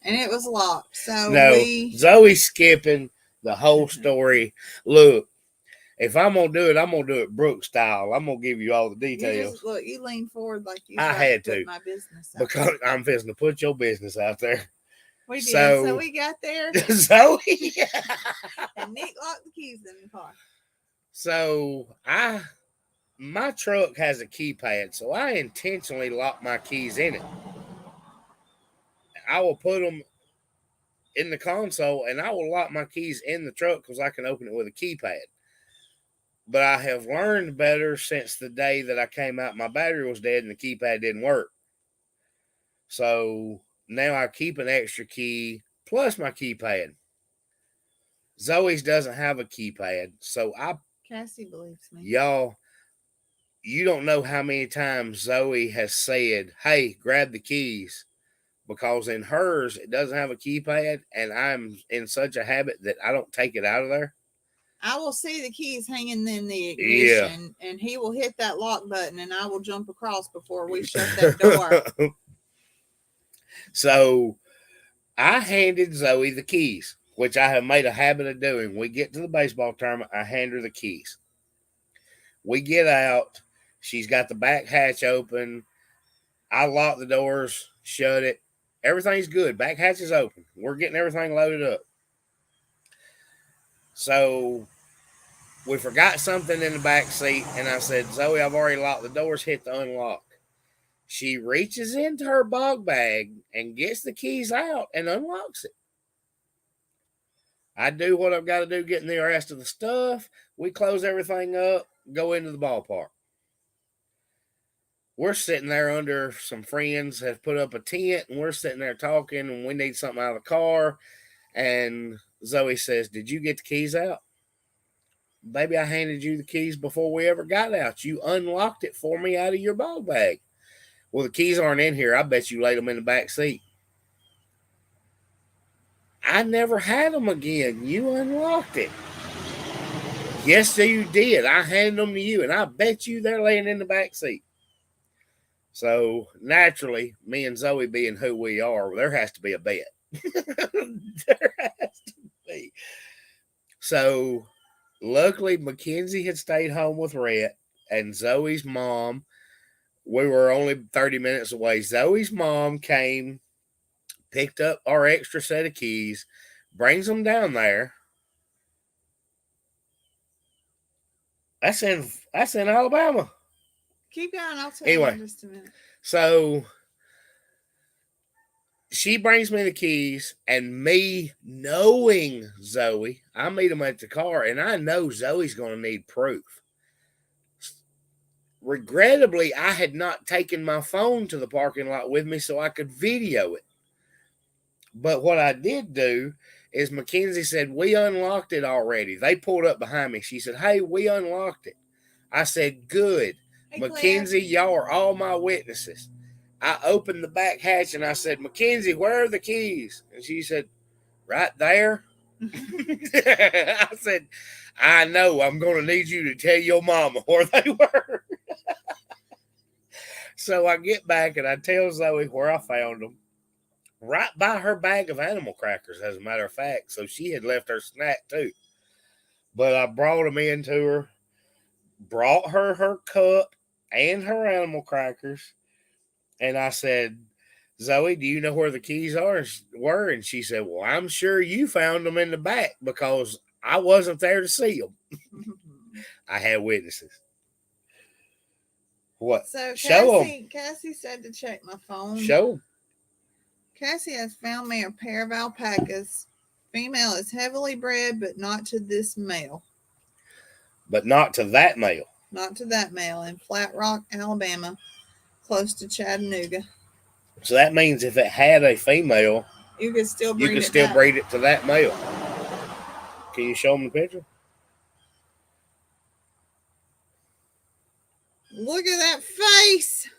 And it was locked. So no, Zoe's skipping the whole story. Look, if I'm going to do it, I'm going to do it Brooke style. I'm going to give you all the details. You lean forward like you I had to. My business out because there. I'm fixing to put your business out there. We did. So we got there. Zoe. And Nick locked the keys in the car. So my truck has a keypad, so I intentionally lock my keys in it. I will put them in the console, and I will lock my keys in the truck because I can open it with a keypad. But I have learned better since the day that I came out. My battery was dead and the keypad didn't work. So now I keep an extra key plus my keypad. Zoe's doesn't have a keypad, so Cassie believes me. Y'all, you don't know how many times Zoe has said, "Hey, grab the keys," because in hers it doesn't have a keypad, and I'm in such a habit that I don't take it out of there. I will see the keys hanging in the ignition, and he will hit that lock button, and I will jump across before we shut that door. So I handed Zoe the keys, which I have made a habit of doing. We get to the baseball tournament, I hand her the keys. We get out. She's got the back hatch open. I lock the doors, shut it. Everything's good. Back hatch is open. We're getting everything loaded up. So we forgot something in the back seat, and I said, "Zoe, I've already locked the doors. Hit the unlock." She reaches into her bog bag and gets the keys out and unlocks it. I do what I've got to do, getting the rest of the stuff. We close everything up, go into the ballpark. We're sitting there under some friends have put up a tent, and we're sitting there talking, and we need something out of the car. And Zoe says, "Did you get the keys out?" "Baby, I handed you the keys before we ever got out. You unlocked it for me out of your ball bag." "Well, the keys aren't in here. I bet you laid them in the back seat." "I never had them again. You unlocked it." "Yes, you did. I handed them to you, and I bet you they're laying in the back seat." So naturally, me and Zoe being who we are, there has to be a bet. There has to be. So luckily, Mackenzie had stayed home with Rhett, and Zoe's mom, we were only 30 minutes away. Zoe's mom came, picked up our extra set of keys, brings them down there. That's in Alabama. Keep going. I'll tell you in just a minute. So she brings me the keys, and me knowing Zoe, I meet them at the car, and I know Zoe's going to need proof. Regrettably, I had not taken my phone to the parking lot with me so I could video it. But what I did do is Mackenzie said, "We unlocked it already." They pulled up behind me. She said, "Hey, we unlocked it." I said, "Good. Hey, Mackenzie, y'all are all my witnesses." I opened the back hatch and I said, Mackenzie, where are the keys? And she said, right there. I said, I know. I'm going to need you to tell your mama where they were. So I get back and I tell Zoe where I found them. Right by her bag of animal crackers, as a matter of fact. So she had left her snack too. But I brought them in to her, brought her her cup and her animal crackers. And I said, Zoe, do you know where the keys were? And she said, well, I'm sure you found them in the back because I wasn't there to see them. I had witnesses. What? So Show them. Cassie said to check my phone. Show them. Cassie has found me a pair of alpacas. Female is heavily bred, but not to this male. But not to that male. Not to that male in Flat Rock, Alabama, close to Chattanooga. So that means if it had a female, you could still breed it to that male. Can you show them the picture? Look at that face.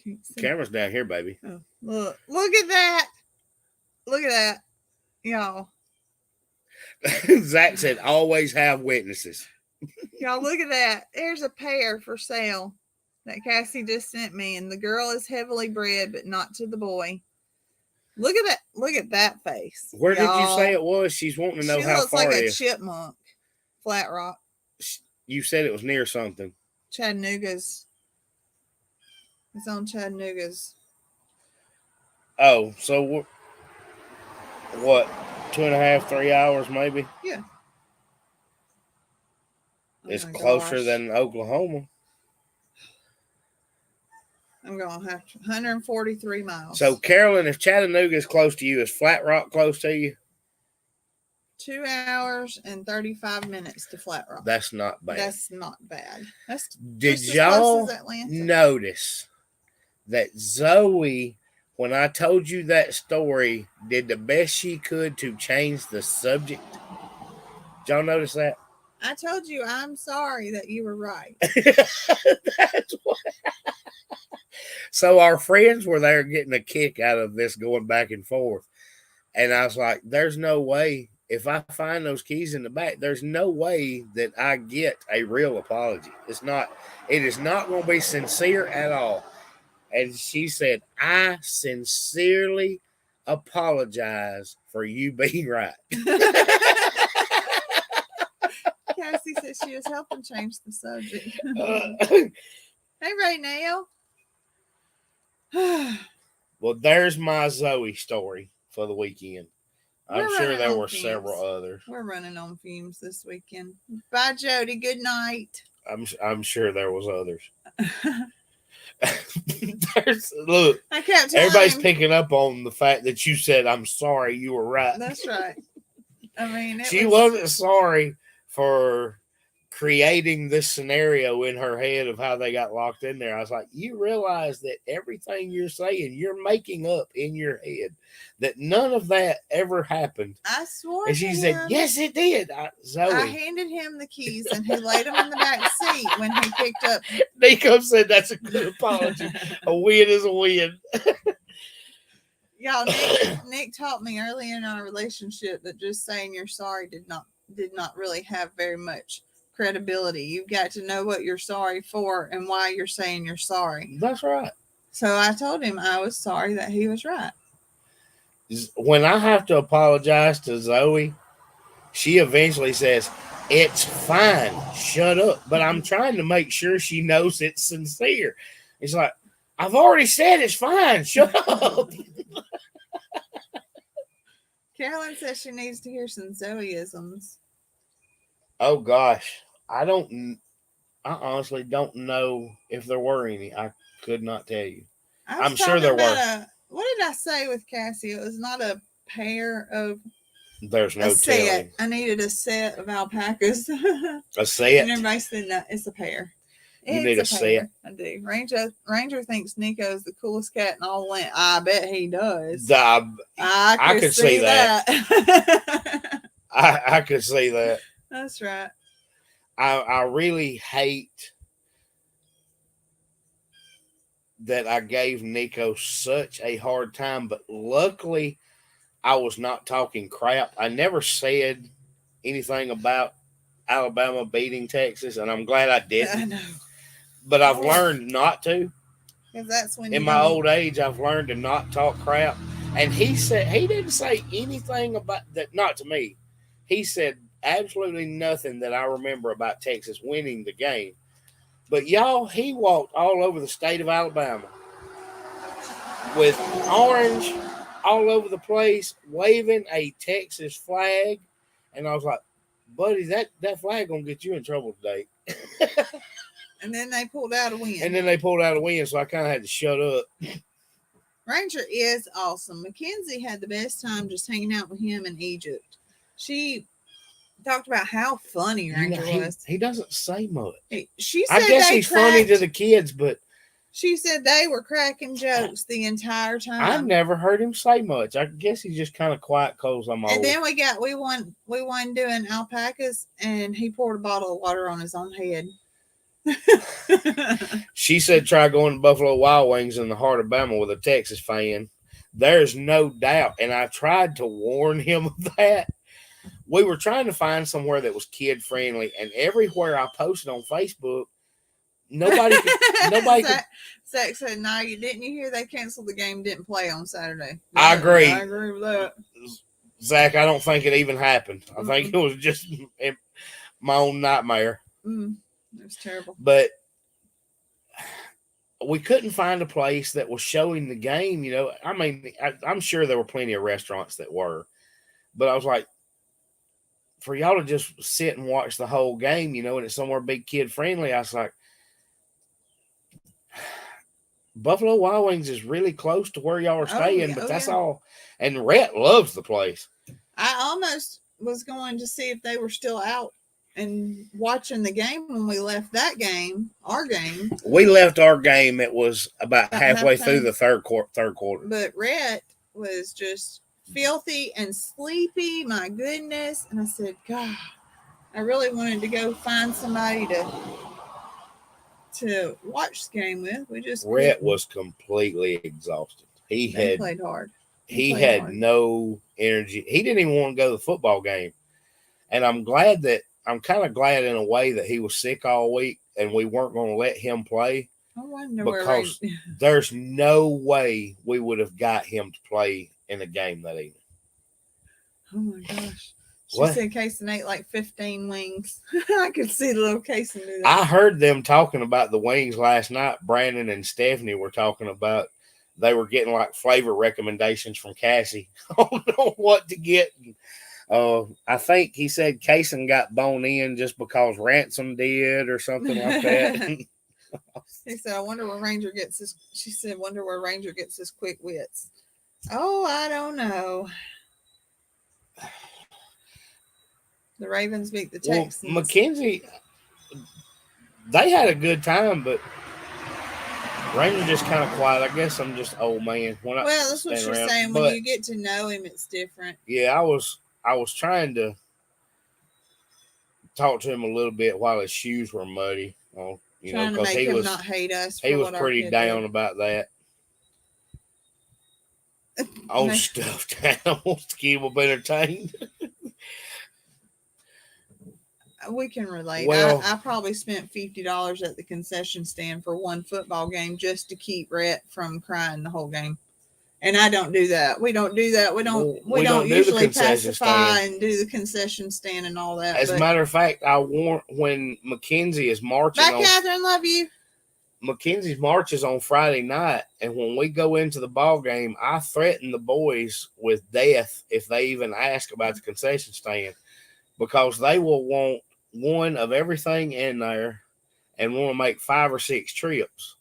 The camera's down here, baby. Oh, look at that. Look at that. Y'all. Zach said, always have witnesses. Y'all, look at that. There's a pair for sale that Cassie just sent me, and the girl is heavily bred, but not to the boy. Look at that. Look at that face. Where did you say it was? She's wanting to know how far it is. She looks like a chipmunk. Flat Rock. You said it was near something. Chattanooga's. It's on Chattanooga's. Oh, so what? 2.5, 3 hours maybe? Yeah. It's closer than Oklahoma. I'm going to have 143 miles. So, Carolyn, if Chattanooga is close to you, is Flat Rock close to you? 2 hours and 35 minutes to Flat Rock. That's not bad. That's not bad. Did y'all notice that Zoe, when I told you that story, did the best she could to change the subject? Did y'all notice that? I told you I'm sorry that you were right. That's what. So our friends were there getting a kick out of this going back and forth. And I was like, there's no way. If I find those keys in the back, there's no way that I get a real apology. It is not going to be sincere at all. And she said, I sincerely apologize for you being right. Cassie said she was helping change the subject. Hey, Raynell. Well, there's my Zoe story for the weekend. I'm sure there were several others. We're running on fumes this weekend. Bye, Jody. Good night. I'm sure there was others. Look, I kept everybody's picking up on the fact that you said, I'm sorry, you were right. That's right. I mean, she wasn't sorry for creating this scenario in her head of how they got locked in there. I was like, you realize that everything you're saying, you're making up in your head, that none of that ever happened. I swore. And she said, yes, it did. Zoe. I handed him the keys and he laid them in the back seat when he picked up. Nico said that's a good apology. A win is a win. Y'all, Nick taught me early in our relationship that just saying you're sorry did not really have very much credibility. You've got to know what you're sorry for and why you're saying you're sorry. That's right. So I told him I was sorry that he was right. When I have to apologize to Zoe, she eventually says, it's fine. Shut up. But I'm trying to make sure she knows it's sincere. It's like, I've already said it's fine. Shut up. Carolyn says she needs to hear some Zoeisms. Oh, gosh. I honestly don't know if there were any. I could not tell you. I'm sure there were. What did I say with Cassie? It was not a pair of. There's no set. I needed a set of alpacas. A set? And everybody said, no, it's a pair. You need a set. I do. Ranger thinks Nico's the coolest cat in all the land. I bet he does. I could see that. I could see that. That's right. I really hate that I gave Nico such a hard time, but luckily I was not talking crap. I never said anything about Alabama beating Texas, and I'm glad I I didn't. know. But I've Lord. learned not to. Because that's when In you my don't- old age, I've learned to not talk crap. And he said he didn't say anything about that. Not to me. He said absolutely nothing that I remember about Texas winning the game. But y'all, he walked all over the state of Alabama with orange all over the place, waving a Texas flag, and I was like, "Buddy, that flag gonna get you in trouble today." And then they pulled out a win. And then they pulled out a win, so I kind of had to shut up. Ranger is awesome. Mackenzie had the best time just hanging out with him in Egypt. She talked about how funny Ranger was. He doesn't say much. She said I guess they he's funny to cracked- the kids, but She said they were cracking jokes the entire I time. never heard him say much. I guess he's just kind of quiet because I'm old. And then we won doing alpacas, and he poured a bottle of water on his own head. She said try going to Buffalo Wild Wings in the heart of Bama with a Texas fan. There's no doubt. And I tried to warn him of that. We were trying to find somewhere that was kid friendly, and everywhere I posted on Facebook, nobody Zach said, "No, you didn't. You hear they canceled the game? Didn't play on Saturday." I agree. I agree with that. Zach, I don't think it even happened. I think it was just my own nightmare. It was terrible. But we couldn't find a place that was showing the game. I mean, I'm sure there were plenty of restaurants that were, but I was like, for y'all to just sit and watch the whole game, and it's somewhere big kid friendly. I was like, Buffalo Wild Wings is really close to where y'all are staying, but that's all. And Rhett loves the place. I almost was going to see if they were still out and watching the game when we left that game, our game. We left our game. It was about halfway through the third quarter. But Rhett was just filthy and sleepy. My goodness. And I said, God, I really wanted to go find somebody to watch the game with. Rhett was completely exhausted. He played hard. He had no energy. He didn't even want to go to the football game. And I'm kind of glad in a way that he was sick all week and we weren't going to let him play. I wonder because there's no way we would have got him to play in a game that evening. Oh my gosh. She said Kason ate like 15 wings. I could see the little Kason do that. I heard them talking about the wings last night. Brandon and Stephanie were talking about they were getting like flavor recommendations from Cassie on what to get. I think he said Kason got bone in just because Ransom did or something like that. He said, I wonder where Ranger gets his. She said, wonder where Ranger gets his quick wits. Oh, I don't know. The Ravens beat the Texans. Well, Mackenzie, they had a good time, but Ranger just kind of quiet. I guess I'm just old man. Well, that's what you're saying. When you get to know him, it's different. Yeah, I was trying to talk to him a little bit while his shoes were muddy. Trying to make him not hate us. He was pretty down about that. On stuffed animals to keep him entertained. We can relate. Well, I probably spent $50 at the concession stand for one football game just to keep Rhett from crying the whole game. And I don't do that. We don't do that. We don't usually pacify and do the concession stand and all that. As a matter of fact, I warned when Mackenzie is marching. Bye, Catherine. Love you. Mackenzie's march is on Friday night, and when we go into the ball game, I threaten the boys with death if they even ask about the concession stand, because they will want one of everything in there and want to make 5 or 6 trips.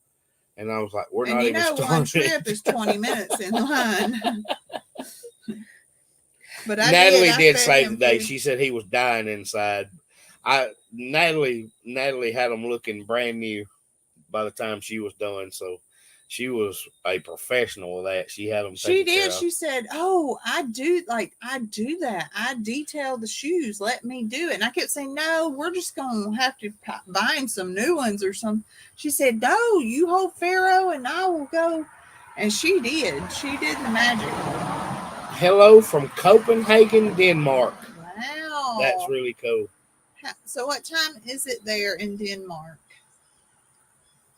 And I was like, we're not even starting. One trip is 20 minutes in line. But Natalie did say today, she said he was dying inside. Natalie had him looking brand new by the time she was done. So She was a professional with that. She had them. She taken care did. of. She said, "Oh, I do that. I detail the shoes. Let me do it." And I kept saying, "No, we're just gonna have to buy some new ones or something." She said, "No, you hold Pharaoh, and I will go." And she did. She did the magic. Hello from Copenhagen, Denmark. Wow, That's really cool. So, what time is it there in Denmark?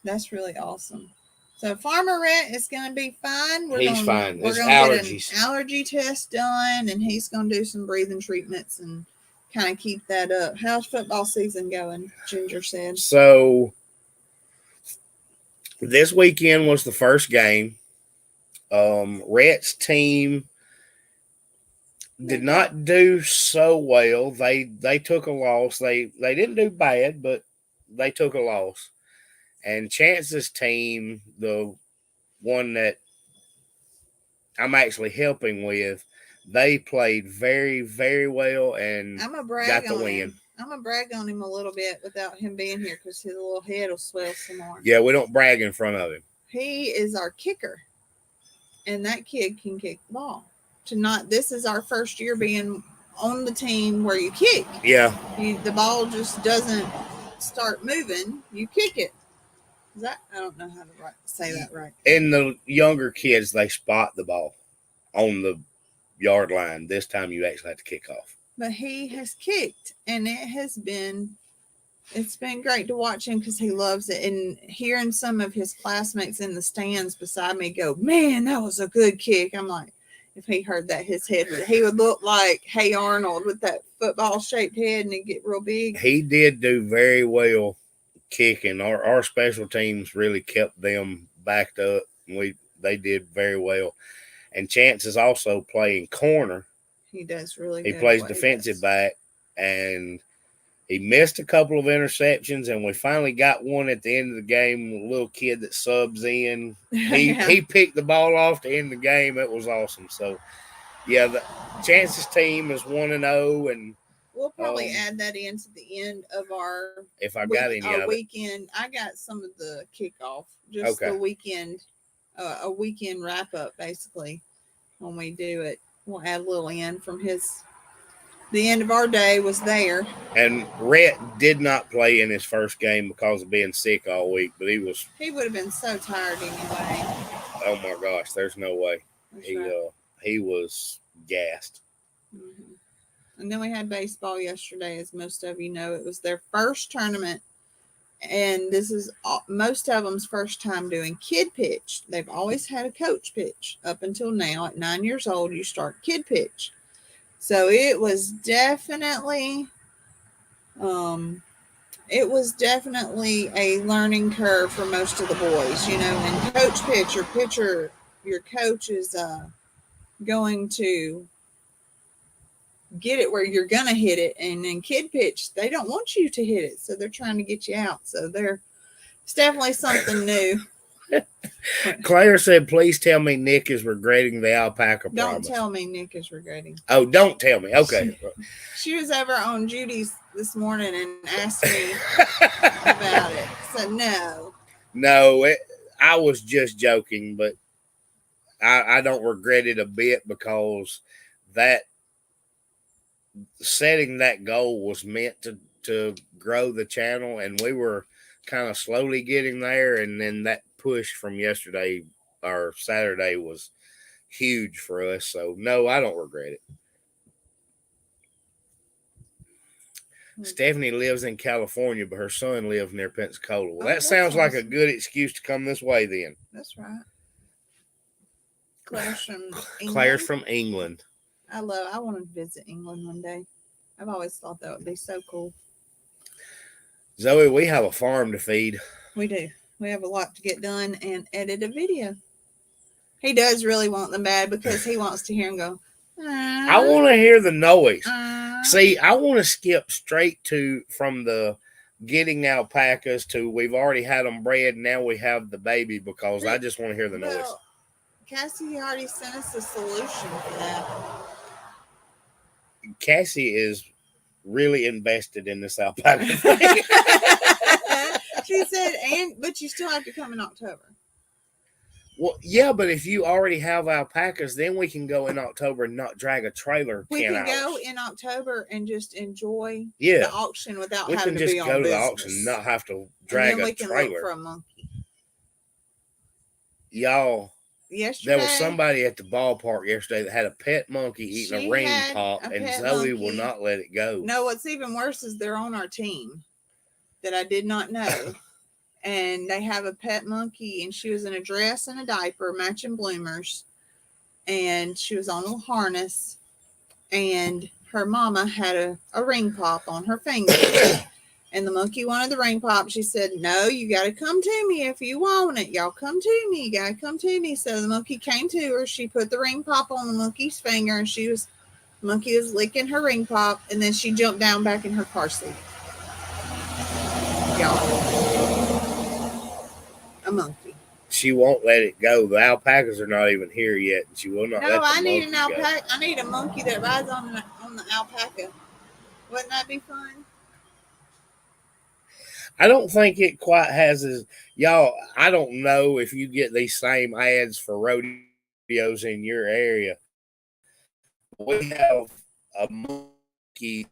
That's really awesome. So Farmer Rhett is going to be fine. He's fine. We're It's going to allergies. get an allergy test done, and he's going to do some breathing treatments and kind of keep that up. How's football season going? Ginger said. So this weekend was the first game. Rhett's team did not do so well. They took a loss. They didn't do bad, but they took a loss. And Chance's team, the one that I'm actually helping with, they played very, very well and I'm gonna brag got the on win. him. I'm gonna brag on him a little bit without him being here because his little head will swell some more. Yeah, we don't brag in front of him. He is our kicker, and that kid can kick the ball. This is our first year being on the team where you kick. Yeah. The ball just doesn't start moving. You kick it. I don't know how to say that right. And the younger kids, they spot the ball on the yard line. This time you actually have to kick off. But he has kicked, and it's been great to watch him because he loves it. And hearing some of his classmates in the stands beside me go, "Man, that was a good kick." I'm like, if he heard that, he would look like Hey Arnold with that football-shaped head, and he'd get real big. He did do very well kicking. Our special teams really kept them backed up. They did very well. And Chance is also playing corner. He does really good. He plays defensive back, and he missed a couple of interceptions, and we finally got one at the end of the game. A little kid that subs in. He picked the ball off to end the game. It was awesome. So, yeah, the Chance's team is 1-0, and we'll probably add that into the end of our weekend. I got some of the kickoff, just the weekend, a weekend wrap up basically. When we do it, we'll add a little in from the end of our day was there. And Rhett did not play in his first game because of being sick all week, but he would have been so tired anyway. Oh my gosh, there's no way. He was gassed. Mm-hmm. And then we had baseball yesterday, as most of you know. It was their first tournament, and this is most of them's first time doing kid pitch. They've always had a coach pitch up until now. At 9 years old, you start kid pitch. So it was definitely a learning curve for most of the boys, and coach pitch, your coach is going to get it where you're going to hit it. And in kid pitch, they don't want you to hit it. So they're trying to get you out. So it's definitely something new. Claire said, "Please tell me Nick is regretting the alpaca promise." Don't tell me Nick is regretting. Oh, don't tell me. Okay. She was over on Judy's this morning and asked me about it. So no, I was just joking, but I don't regret it a bit because setting that goal was meant to grow the channel, and we were kind of slowly getting there, and then that push from yesterday or Saturday was huge for us. So no, I don't regret it. Stephanie lives in California, but her son lives near Pensacola. Well, that sounds like a good excuse to come this way then. That's right. Claire's from England. I want to visit England one day. I've always thought that would be so cool. Zoe, we have a farm to feed. We do. We have a lot to get done and edit a video. He does really want them bad because he wants to hear them go. I want to hear the noise. See, I want to skip straight from the getting alpacas to we've already had them bred. Now we have the baby because I just want to hear the noise. Cassie already sent us a solution for that. Cassie is really invested in this alpaca thing. She said, but you still have to come in October. Well, yeah, but if you already have alpacas, then we can go in October and not drag a trailer We 10 can hours. go in October and just enjoy Yeah. the auction without We having can to just be go on to the business. auction, not have to And drag then a we can trailer. look for a monkey. Y'all, Yesterday, there was somebody at the ballpark yesterday that had a pet monkey eating She a ring had pop, a and pet Zoe will monkey. not let it go. No, what's even worse is they're on our team that I did not know. And they have a pet monkey, and she was in a dress and a diaper, matching bloomers. And she was on a harness. And her mama had a ring pop on her finger. And the monkey wanted the ring pop. She said, "No, you got to come to me if you want it. Y'all come to me. You got to come to me." So the monkey came to her. She put the ring pop on the monkey's finger, and the monkey was licking her ring pop. And then she jumped down back in her car seat. Y'all. A monkey. She won't let it go. The alpacas are not even here yet, and she will not let No, the I need monkey an go. alpaca. I need a monkey that rides on the alpaca. Wouldn't that be fun? I don't think it quite has as y'all. I don't know if you get these same ads for rodeos in your area. We have a monkey.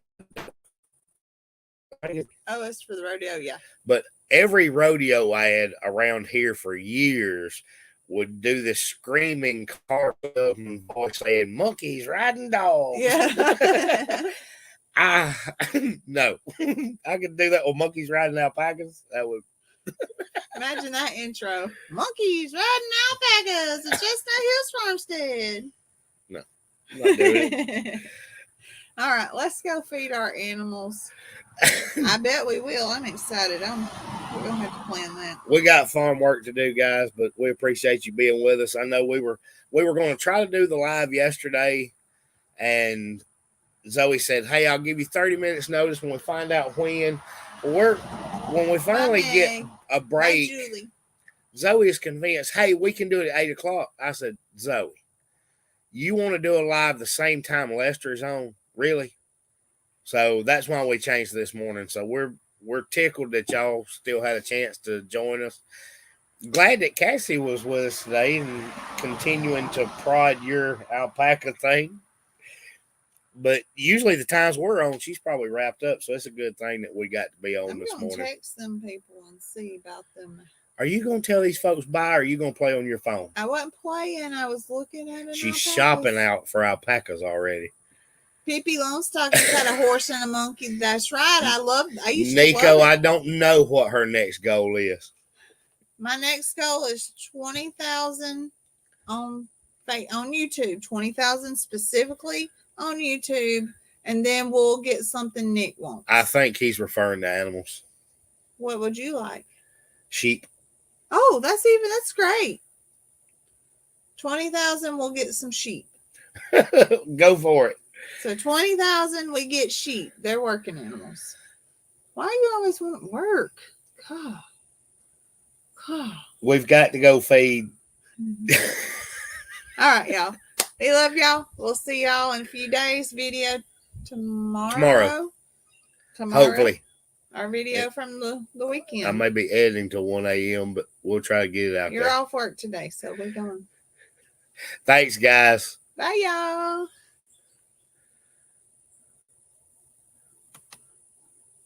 Oh, it's for the rodeo, yeah. But every rodeo ad around here for years would do this screaming car voice saying "monkeys riding dogs." Yeah. No, I could do that with monkeys riding alpacas. That would Imagine that intro. Monkeys riding alpacas. It's just a Hills Farmstead. No, I'm not doing it. All right, let's go feed our animals. I bet we will. I'm excited. We're gonna have to plan that. We got farm work to do, guys, but we appreciate you being with us. I know we were going to try to do the live yesterday, and Zoe said, "Hey, I'll give you 30 minutes notice when we find out when." When we finally get a break, Zoe is convinced, "Hey, we can do it at 8:00." I said, "Zoe, you want to do a live the same time Lester is on? Really?" So that's why we changed this morning. So we're tickled that y'all still had a chance to join us. Glad that Cassie was with us today and continuing to prod your alpaca thing. But usually the times we're on, she's probably wrapped up. So it's a good thing that we got to be on this morning. I'm going to text them people and see about them. Are you going to tell these folks bye, or are you going to play on your phone? I wasn't playing. I was looking at it. She's shopping out for alpacas already. Pippi Longstocking had a horse and a monkey. That's right. I used Nico, to love it. I don't know what her next goal is. My next goal is 20,000 on YouTube. 20,000 specifically on YouTube, and then we'll get something Nick wants. I think he's referring to animals. What would you like? Sheep. Oh, that's great. 20,000, we'll get some sheep. Go for it. So 20,000, we get sheep. They're working animals. Why do you always want work? God. We've got to go feed. All right, y'all. We love y'all. We'll see y'all in a few days. Video tomorrow. Hopefully. Our video from the weekend. I may be editing till 1 a.m., but we'll try to get it out there. You're off work today, so we're going. Thanks, guys. Bye, y'all.